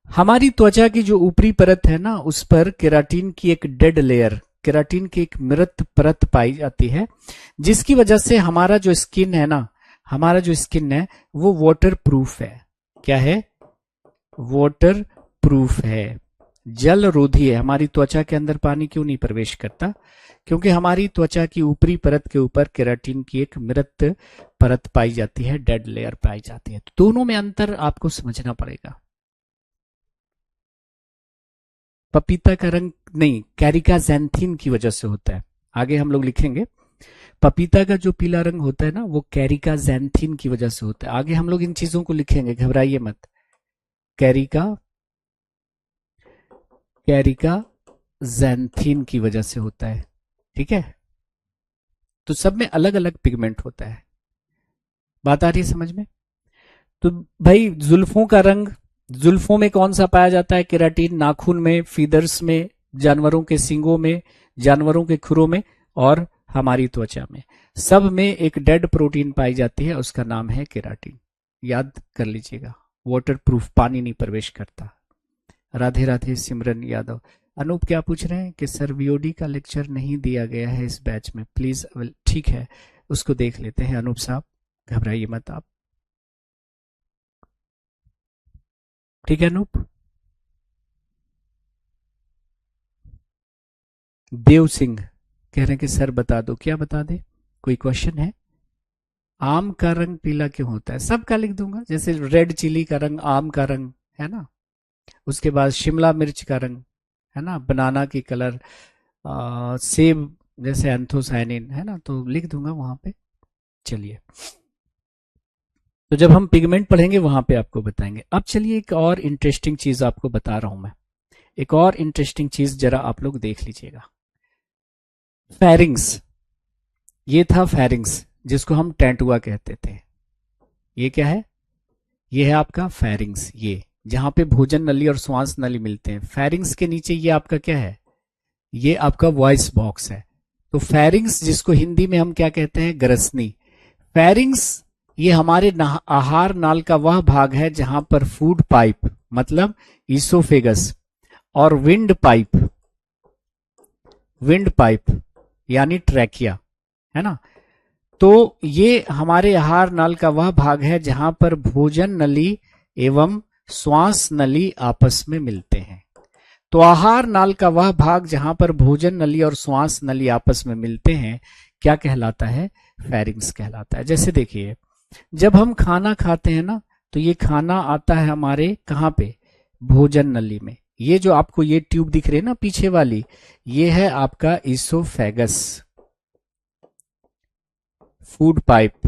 Speaker 1: हमारी त्वचा की जो ऊपरी परत है ना, उस पर केराटिन की एक डेड लेयर, केराटिन की एक मृत परत पाई जाती है, जिसकी वजह से हमारा जो स्किन है ना, हमारा जो स्किन है वो वाटर प्रूफ है। क्या है? वाटर प्रूफ है, जल रोधी है। हमारी त्वचा के अंदर पानी क्यों नहीं प्रवेश करता? क्योंकि हमारी त्वचा की ऊपरी परत के ऊपर केराटिन की एक मृत परत पाई जाती है, डेड लेयर पाई जाती है। तो दोनों में अंतर आपको समझना पड़ेगा। पपीता का रंग नहीं, कैरिकाजैंथीन की वजह से होता है। आगे हम लोग लिखेंगे, पपीता का जो पीला रंग होता है ना, वो कैरिकाजैंथीन की वजह से होता है। आगे हम लोग इन चीजों को लिखेंगे, घबराइए मत। कैरिका कैरिका ज़ैंथीन की वजह से होता है। ठीक है, तो सब में अलग अलग पिगमेंट होता है। बात आ रही है समझ में? तो भाई जुल्फों का रंग, जुल्फों में कौन सा पाया जाता है? केराटिन। नाखून में, फीदर्स में, जानवरों के सींगों में, जानवरों के खुरों में और हमारी त्वचा में, सब में एक डेड प्रोटीन पाई जाती है, उसका नाम है केराटिन। याद कर लीजिएगा, वाटर प्रूफ, पानी नहीं प्रवेश करता। राधे राधे सिमरन यादव। अनूप क्या पूछ रहे हैं कि सर वीओडी का लेक्चर नहीं दिया गया है इस बैच में, प्लीज। ठीक है, उसको देख लेते हैं अनूप साहब, घबराइए मत आप। ठीक है अनूप। देव सिंह कह रहे हैं कि सर बता दो, क्या बता दे, कोई क्वेश्चन है? आम का रंग पीला क्यों होता है? सबका लिख दूंगा, जैसे रेड चिली का रंग आम का रंग है ना, उसके बाद शिमला मिर्च का रंग है ना, बनाना की कलर, सेब जैसे एंथोसायनिन है ना, तो लिख दूंगा वहां पे। चलिए, तो जब हम पिगमेंट पढ़ेंगे वहां पे आपको बताएंगे। अब चलिए एक और इंटरेस्टिंग चीज आपको बता रहा हूं मैं, एक और इंटरेस्टिंग चीज जरा आप लोग देख लीजिएगा। फेरिंग्स, ये था फेरिंग्स जिसको हम टेंटुआ कहते थे। ये क्या है? ये है आपका फेरिंग्स, ये जहां पे भोजन नली और श्वास नली मिलते हैं। फेरिंग्स के नीचे ये आपका क्या है? ये आपका वॉइस बॉक्स है। तो फेरिंग्स जिसको हिंदी में हम क्या कहते हैं? ग्रसनी। फेरिंग्स ये हमारे आहार नाल का वह भाग है जहां पर फूड पाइप मतलब ईसोफेगस और विंड पाइप यानी ट्रैकिया है ना, तो ये हमारे आहार नाल का वह भाग है जहां पर भोजन नली एवं श्वास नली आपस में मिलते हैं। तो आहार नाल का वह भाग जहां पर भोजन नली और श्वास नली आपस में मिलते हैं क्या कहलाता है? फेरिंग्स कहलाता है। जैसे देखिए, जब हम खाना खाते हैं ना, तो ये खाना आता है हमारे कहाँ पे? भोजन नली में। ये जो आपको ये ट्यूब दिख रही है ना पीछे वाली, ये है आपका ईसोफेगस, फूड पाइप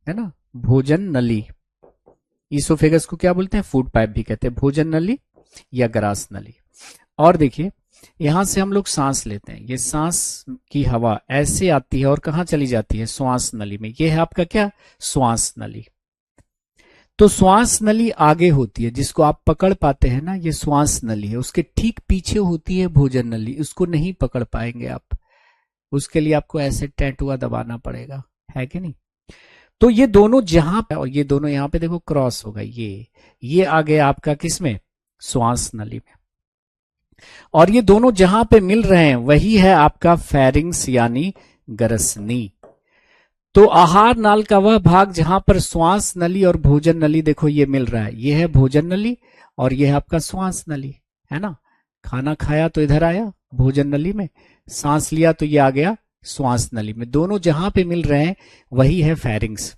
Speaker 1: है ना, भोजन नली। ईसोफेगस को क्या बोलते हैं? फूड पाइप भी कहते हैं, भोजन नली या ग्रास नली। और देखिए, यहां से हम लोग सांस लेते हैं, ये सांस की हवा ऐसे आती है और कहां चली जाती है? श्वास नली में। ये है आपका क्या? श्वास नली। तो श्वास नली आगे होती है, जिसको आप पकड़ पाते हैं ना, ये श्वास नली है। उसके ठीक पीछे होती है भोजन नली, उसको नहीं पकड़ पाएंगे आप, उसके लिए आपको ऐसे टैटुआ दबाना पड़ेगा, है कि नहीं? तो ये दोनों जहां पे, और ये दोनों यहां पे देखो क्रॉस होगा, ये आ गया आपका किसमें? श्वास नली में। और ये दोनों जहां पे मिल रहे हैं वही है आपका फेरिंग्स यानी ग्रसनी। तो आहार नाल का वह भाग जहां पर श्वास नली और भोजन नली देखो ये मिल रहा है, ये है भोजन नली और ये है आपका श्वास नली, है ना। खाना खाया तो इधर आया भोजन नली में, सांस लिया तो ये आ गया श्वास नली में। दोनों जहां पे मिल रहे हैं वही है फेरिंग्स,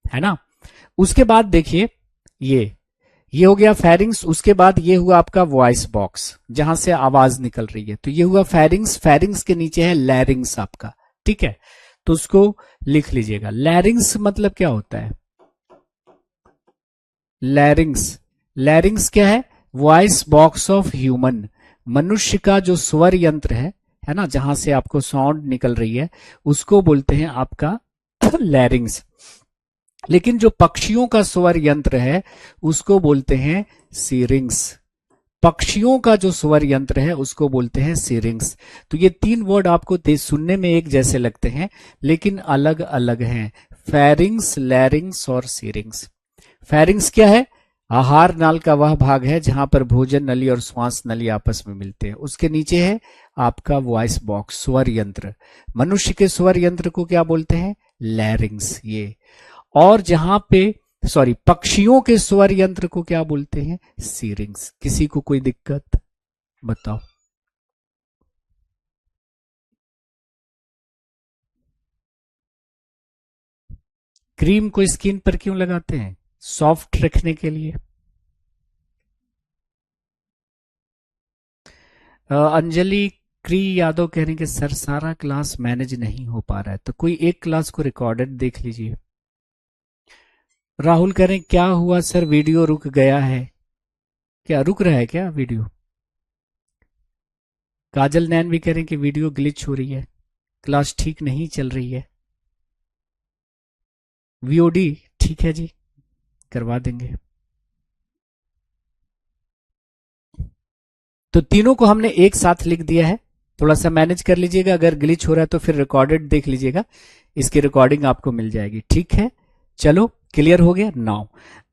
Speaker 1: है ना। उसके बाद देखिए, ये हो गया फेरिंग्स। उसके बाद ये हुआ आपका वॉइस बॉक्स जहां से आवाज निकल रही है, तो ये हुआ फेरिंग्स। फेरिंग्स के नीचे है लैरिंग्स आपका, ठीक है, तो उसको लिख लीजिएगा। लैरिंग्स मतलब क्या होता है? लैरिंग्स क्या है? वॉइस बॉक्स ऑफ ह्यूमन, मनुष्य का जो स्वर यंत्र है ना, जहां से आपको साउंड निकल रही है उसको बोलते हैं आपका लैरिंग्स। लेकिन जो पक्षियों का स्वर यंत्र है उसको बोलते हैं सीरिंग्स। पक्षियों का जो स्वर यंत्र है उसको बोलते हैं सीरिंग्स। तो ये तीन वर्ड आपको सुनने में एक जैसे लगते हैं लेकिन अलग अलग हैं, फेरिंग्स, लैरिंग्स और सीरिंग्स। फेरिंग्स क्या है? आहार नाल का वह भाग है जहां पर भोजन नली और श्वास नली आपस में मिलते हैं। उसके नीचे है आपका वॉइस बॉक्स, स्वर यंत्र। मनुष्य के स्वर यंत्र को क्या बोलते हैं? लैरिंग्स ये। और जहां पे पक्षियों के स्वर यंत्र को क्या बोलते हैं? सीरिंग्स। किसी को कोई दिक्कत बताओ? क्रीम को स्किन पर क्यों लगाते हैं? सॉफ्ट रखने के लिए। अंजलि क्री यादव कह रहे हैं कि सर सारा क्लास मैनेज नहीं हो पा रहा है, तो कोई एक क्लास को रिकॉर्डेड देख लीजिए। राहुल कह रहे हैं क्या हुआ सर वीडियो रुक गया है? क्या रुक रहा है क्या वीडियो? काजल नैन भी कह रहे हैं कि वीडियो ग्लिच हो रही है, क्लास ठीक नहीं चल रही है। वीओडी ठीक है जी, करवा देंगे। तो तीनों को हमने एक साथ लिख दिया है, थोड़ा सा मैनेज कर लीजिएगा, अगर ग्लिच हो रहा है तो फिर रिकॉर्डेड देख लीजिएगा, इसकी रिकॉर्डिंग आपको मिल जाएगी। ठीक है, चलो क्लियर हो गया नाउ।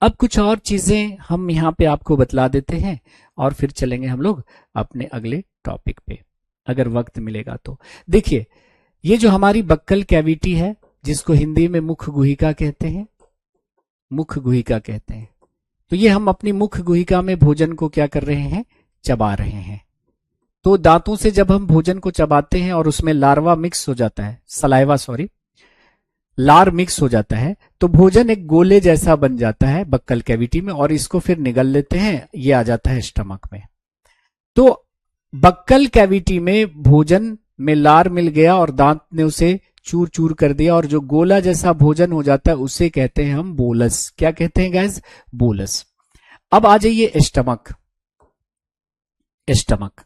Speaker 1: अब कुछ और चीजें हम यहाँ पे आपको बतला देते हैं और फिर चलेंगे हम लोग अपने अगले टॉपिक पे, अगर वक्त मिलेगा तो। देखिए, ये जो हमारी बक्कल कैविटी है, जिसको हिंदी में मुख गुहिका कहते हैं, मुख गुहिका कहते हैं, तो ये हम अपनी मुख गुहिका में भोजन को क्या कर रहे हैं, चबा रहे हैं। तो दांतों से जब हम भोजन को चबाते हैं और उसमें लार्वा मिक्स हो जाता है, सलाइवा सॉरी, लार मिक्स हो जाता है, तो भोजन एक गोले जैसा बन जाता है बक्कल कैविटी में, और इसको फिर निगल लेते हैं, ये आ जाता है स्टमक में। तो बक्कल कैविटी में भोजन में लार मिल गया और दांत ने उसे चूर चूर कर दिया, और जो गोला जैसा भोजन हो जाता है उसे कहते हैं हम बोलस। क्या कहते हैं गाइस? बोलस। अब आ जाइए स्टमक। स्टमक,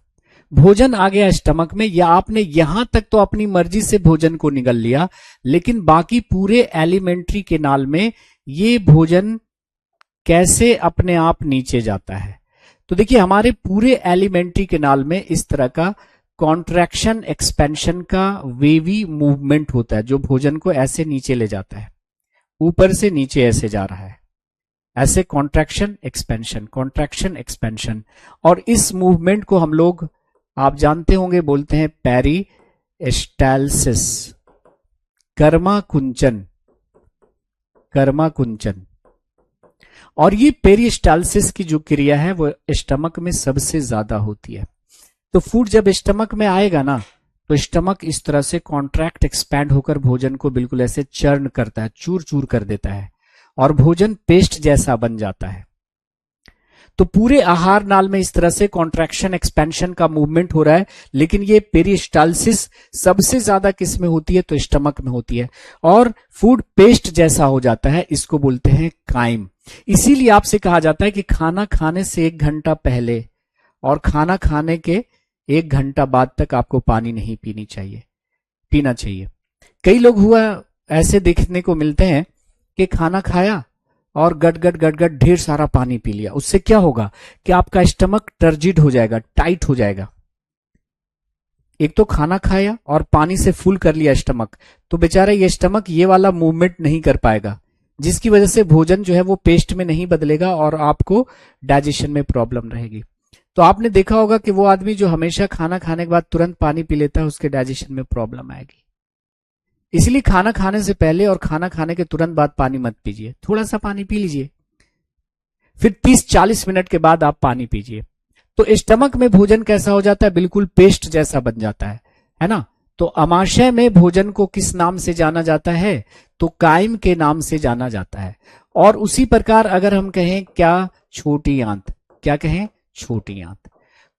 Speaker 1: भोजन आ गया स्टमक में, या आपने यहां तक तो अपनी मर्जी से भोजन को निगल लिया, लेकिन बाकी पूरे एलिमेंट्री केनाल में ये भोजन कैसे अपने आप नीचे जाता है? तो देखिए, हमारे पूरे एलिमेंट्री केनाल में इस तरह का कॉन्ट्रैक्शन एक्सपेंशन का वेवी मूवमेंट होता है, जो भोजन को ऐसे नीचे ले जाता है, ऊपर से नीचे ऐसे जा रहा है, ऐसे कॉन्ट्रैक्शन एक्सपेंशन, और इस मूवमेंट को हम लोग, आप जानते होंगे, बोलते हैं पेरिस्टाल्सिस, कर्माकुंचन। और ये पेरिस्टाल्सिस की जो क्रिया है वो स्टमक में सबसे ज्यादा होती है। तो फूड जब स्टमक में आएगा ना, तो स्टमक इस तरह से कॉन्ट्रैक्ट एक्सपैंड होकर भोजन को बिल्कुल ऐसे चर्न करता है, चूर चूर कर देता है, और भोजन पेस्ट जैसा बन जाता है। तो पूरे आहार नाल में इस तरह से कॉन्ट्रैक्शन एक्सपेंशन का मूवमेंट हो रहा है, लेकिन ये पेरिस्टाल्सिस सबसे ज्यादा किस में होती है? तो स्टमक में होती है, और फूड पेस्ट जैसा हो जाता है, इसको बोलते हैं काइम। इसीलिए आपसे कहा जाता है कि खाना खाने से 1 घंटा पहले और खाना खाने के 1 घंटा बाद तक आपको पानी नहीं पीना चाहिए। कई लोग हुआ ऐसे देखने को मिलते हैं कि खाना खाया और गट ढेर सारा पानी पी लिया। उससे क्या होगा कि आपका स्टमक टर्जिड हो जाएगा, टाइट हो जाएगा। एक तो खाना खाया और पानी से फुल कर लिया स्टमक, तो बेचारा ये स्टमक ये वाला मूवमेंट नहीं कर पाएगा, जिसकी वजह से भोजन जो है वो पेस्ट में नहीं बदलेगा और आपको डाइजेशन में प्रॉब्लम रहेगी। तो आपने देखा होगा कि वो आदमी जो हमेशा खाना खाने के बाद तुरंत पानी पी लेता है, उसके डाइजेशन में प्रॉब्लम आएगी। इसलिए खाना खाने से पहले और खाना खाने के तुरंत बाद पानी मत पीजिए, थोड़ा सा पानी पी लीजिए, फिर 30-40 मिनट के बाद आप पानी पीजिए। तो स्टमक में भोजन कैसा हो जाता है? बिल्कुल पेस्ट जैसा बन जाता है ना। तो आमाशय में भोजन को किस नाम से जाना जाता है? तो काइम के नाम से जाना जाता है। और उसी प्रकार अगर हम कहें क्या छोटी आंत, क्या कहें? छोटी आंत।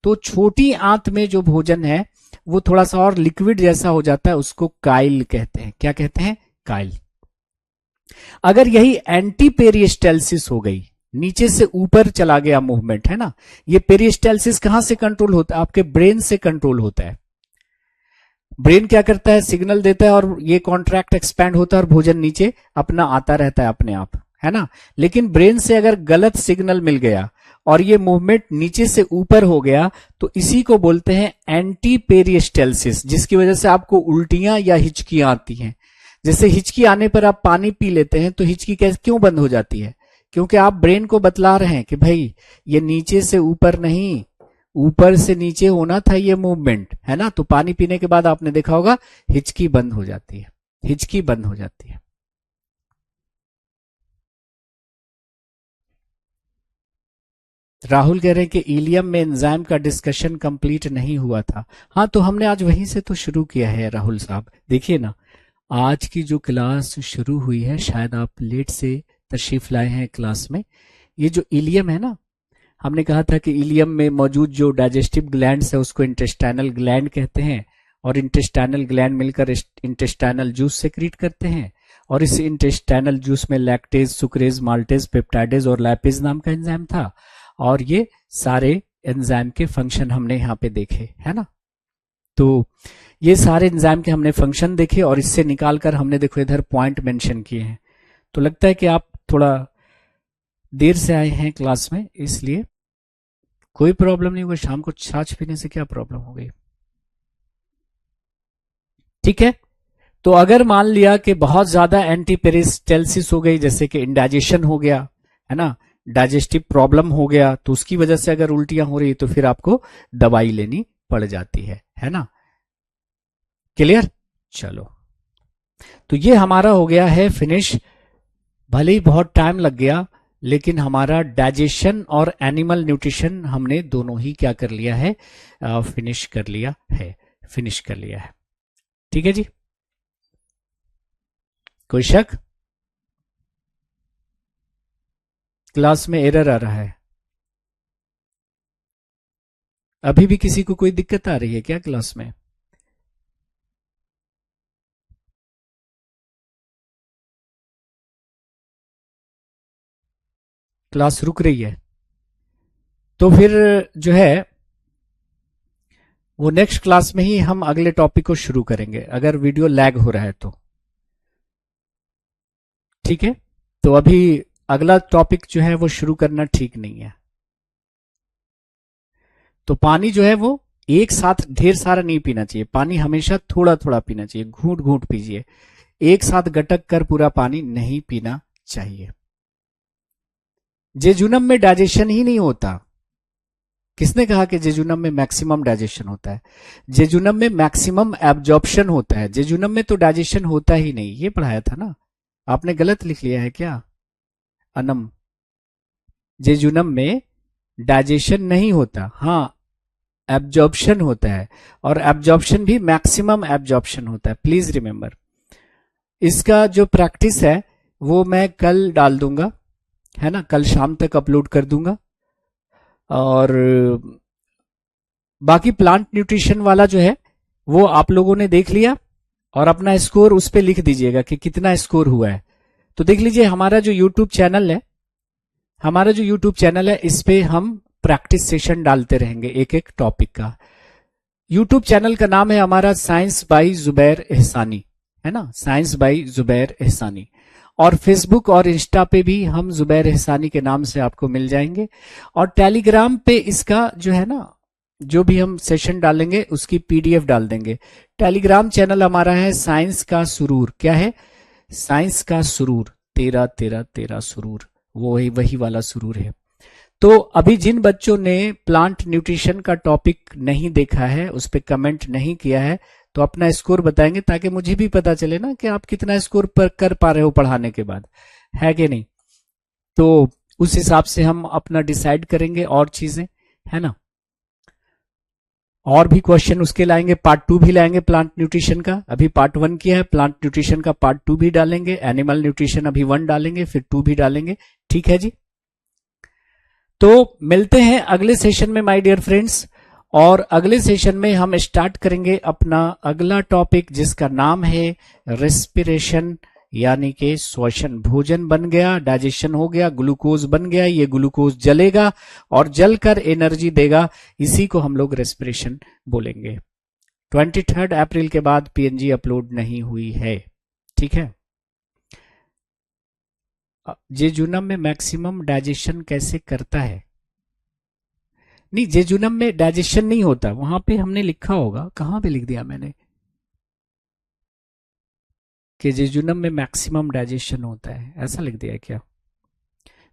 Speaker 1: तो छोटी आंत में जो भोजन है वो थोड़ा सा और लिक्विड जैसा हो जाता है, उसको काइल कहते हैं। क्या कहते हैं? काइल। अगर यही एंटी पेरिस्टाल्सिस हो गई, नीचे से ऊपर चला गया मूवमेंट, है ना, ये पेरिस्टाल्सिस कहां से कंट्रोल होता है? आपके ब्रेन से कंट्रोल होता है। ब्रेन क्या करता है? सिग्नल देता है और ये कॉन्ट्रैक्ट एक्सपैंड होता है और भोजन नीचे अपना आता रहता है अपने आप, है ना। लेकिन ब्रेन से अगर गलत सिग्नल मिल गया और ये मूवमेंट नीचे से ऊपर हो गया, तो इसी को बोलते हैं एंटी पेरिस्टाल्सिस, जिसकी वजह से आपको उल्टियां या हिचकियां आती हैं। जैसे हिचकी आने पर आप पानी पी लेते हैं, तो हिचकी कैसे क्यों बंद हो जाती है? क्योंकि आप ब्रेन को बतला रहे हैं कि भाई ये नीचे से ऊपर नहीं, ऊपर से नीचे होना था ये मूवमेंट, है ना। तो पानी पीने के बाद आपने देखा होगा हिचकी बंद हो जाती है, हिचकी बंद हो जाती है। राहुल कह रहे हैं कि इलियम में एंजाइम का डिस्कशन कंप्लीट नहीं हुआ था। हाँ, तो हमने आज वहीं से तो शुरू किया है राहुल साहब। देखिए ना, आज की जो क्लास शुरू हुई है, शायद आप लेट से तशरीफ लाए हैं क्लास में। ये जो इलियम है ना, हमने कहा था कि इलियम में मौजूद जो डाइजेस्टिव ग्लैंड्स है उसको इंटेस्टाइनल ग्लैंड कहते हैं, और इंटेस्टाइनल ग्लैंड मिलकर इंटेस्टाइनल जूस सेक्रीट करते हैं, और इस इंटेस्टाइनल जूस में लैक्टेज, सुक्रेज, माल्टेज, पेप्टाइडेज और लैपेज नाम का एंजाइम था। और ये सारे एंजाइम के फंक्शन हमने यहाँ पे देखे, है ना। तो ये सारे एंजाइम के हमने फंक्शन देखे और इससे निकालकर हमने देखो इधर पॉइंट मेंशन किए हैं। तो लगता है कि आप थोड़ा देर से आए हैं क्लास में, इसलिए कोई प्रॉब्लम नहीं होगा। शाम को छाछ पीने से क्या प्रॉब्लम हो गई, ठीक है। तो अगर मान लिया कि बहुत ज्यादा एंटीपेरिस्टालसिस हो गई, जैसे कि इंडाइजेशन हो गया, है ना, डाइजेस्टिव प्रॉब्लम हो गया, तो उसकी वजह से अगर उल्टियां हो रही तो फिर आपको दवाई लेनी पड़ जाती है ना। क्लियर, चलो। तो ये हमारा हो गया है फिनिश। भले ही बहुत टाइम लग गया, लेकिन हमारा डाइजेशन और एनिमल न्यूट्रिशन हमने दोनों ही क्या कर लिया है, फिनिश कर लिया है। ठीक है जी, कोई शक? क्लास में एरर आ रहा है, अभी भी किसी को कोई दिक्कत आ रही है क्या क्लास में? क्लास रुक रही है तो फिर जो है वो नेक्स्ट क्लास में ही हम अगले टॉपिक को शुरू करेंगे, अगर वीडियो लैग हो रहा है तो। ठीक है, तो अभी अगला टॉपिक जो है वो शुरू करना ठीक नहीं है। तो पानी जो है वो एक साथ ढेर सारा नहीं पीना चाहिए, पानी हमेशा थोड़ा थोड़ा पीना चाहिए, घूंट घूंट पीजिए, एक साथ गटक कर पूरा पानी नहीं पीना चाहिए। जेजुनम में डाइजेशन ही नहीं होता। किसने कहा कि जेजुनम में मैक्सिमम डाइजेशन होता है? जेजुनम में मैक्सिमम एब्जॉर्प्शन होता है, जेजुनम में तो डाइजेशन होता ही नहीं, ये पढ़ाया था ना। आपने गलत लिख लिया है क्या अनम? जेजुनम में डाइजेशन नहीं होता, हाँ एब्जॉर्प्शन होता है, और एब्जॉर्प्शन भी मैक्सिमम एब्जॉर्प्शन होता है, प्लीज रिमेंबर। इसका जो प्रैक्टिस है वो मैं कल डाल दूंगा, है ना, कल शाम तक अपलोड कर दूंगा। और बाकी प्लांट न्यूट्रिशन वाला जो है वो आप लोगों ने देख लिया, और अपना स्कोर उस पर लिख दीजिएगा कि कितना स्कोर हुआ है। तो देख लीजिए हमारा जो यूट्यूब चैनल है इस पे हम प्रैक्टिस सेशन डालते रहेंगे एक एक टॉपिक का। यूट्यूब चैनल का नाम है हमारा साइंस बाई जुबैर एहसानी, है ना, साइंस बाई जुबैर एहसानी। और फेसबुक और इंस्टा पे भी हम जुबैर एहसानी के नाम से आपको मिल जाएंगे। और टेलीग्राम पे इसका जो है ना, जो भी हम सेशन डालेंगे उसकी पीडीएफ डाल देंगे। टेलीग्राम चैनल हमारा है साइंस का सुरूर। क्या है? साइंस का सुरूर, 13 सुरूर, वो वही वाला सुरूर है। तो अभी जिन बच्चों ने प्लांट न्यूट्रिशन का टॉपिक नहीं देखा है, उस पर कमेंट नहीं किया है, तो अपना स्कोर बताएंगे ताकि मुझे भी पता चले ना कि आप कितना स्कोर पर कर पा रहे हो पढ़ाने के बाद, है कि नहीं। तो उस हिसाब से हम अपना डिसाइड करेंगे और चीजें, है ना। और भी क्वेश्चन उसके लाएंगे, पार्ट 2 भी लाएंगे प्लांट न्यूट्रिशन का। अभी पार्ट 1 किया है, प्लांट न्यूट्रिशन का पार्ट 2 भी डालेंगे, एनिमल न्यूट्रिशन अभी 1 डालेंगे, फिर 2 भी डालेंगे। ठीक है जी, तो मिलते हैं अगले सेशन में माय डियर फ्रेंड्स। और अगले सेशन में हम स्टार्ट करेंगे अपना अगला टॉपिक, जिसका नाम है रेस्पिरेशन, यानी कि श्वसन। भोजन बन गया, डाइजेशन हो गया, ग्लूकोज बन गया, ये ग्लूकोज जलेगा और जलकर एनर्जी देगा, इसी को हम लोग रेस्पिरेशन बोलेंगे। 23 अप्रैल के बाद पीएनजी अपलोड नहीं हुई है, ठीक है। जेजुनम में मैक्सिमम डाइजेशन कैसे करता है? नहीं, जेजुनम में डाइजेशन नहीं होता, वहां पे हमने लिखा होगा, कहां पे लिख दिया मैंने कि जेजुनम में मैक्सिमम डाइजेशन होता है, ऐसा लिख दिया क्या?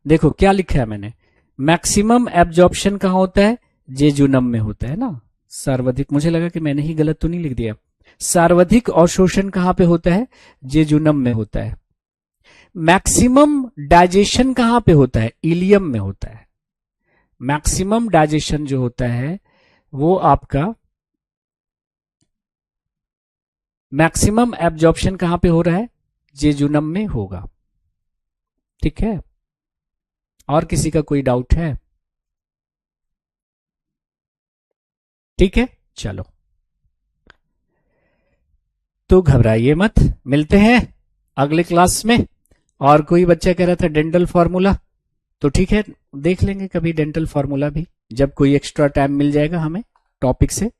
Speaker 1: देखो क्या लिखा है मैंने, मैक्सिमम एब्जॉर्प्शन कहां होता है? जेजुनम में होता है ना। सर्वाधिक, मुझे लगा कि मैंने ही गलत तो नहीं लिख दिया। सर्वाधिक अवशोषण कहां पे होता है? जेजुनम में होता है। मैक्सिमम डाइजेशन कहां पे होता है? इलियम में होता है। मैक्सिमम डाइजेशन जो होता है वो आपका, मैक्सिमम एब्जॉर्प्शन कहां पे हो रहा है? जेजुनम में होगा, ठीक है। और किसी का कोई डाउट है? ठीक है, चलो, तो घबराइए मत, मिलते हैं अगले क्लास में। और कोई बच्चा कह रहा था डेंटल फॉर्मूला, तो ठीक है, देख लेंगे कभी डेंटल फार्मूला भी, जब कोई एक्स्ट्रा टाइम मिल जाएगा हमें टॉपिक से।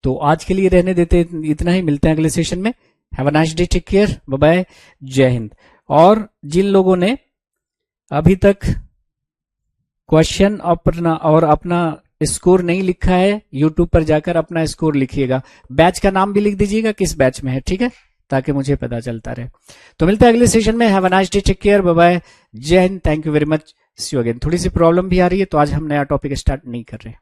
Speaker 1: तो आज के लिए रहने देते, इतना ही, मिलते हैं अगले सेशन में। Have a nice day, take care, bye bye, जय हिंद। और जिन लोगों ने अभी तक क्वेश्चन अपना स्कोर नहीं लिखा है, यूट्यूब पर जाकर अपना स्कोर लिखिएगा, बैच का नाम भी लिख दीजिएगा किस बैच में है, ठीक है, ताकि मुझे पता चलता रहे। तो मिलते हैं अगले सेशन में। Have a nice day, take care, bye bye, जय हिंद, thank you very much, see you again. थोड़ी सी प्रॉब्लम भी आ रही है, तो आज हम नया टॉपिक स्टार्ट नहीं कर रहे।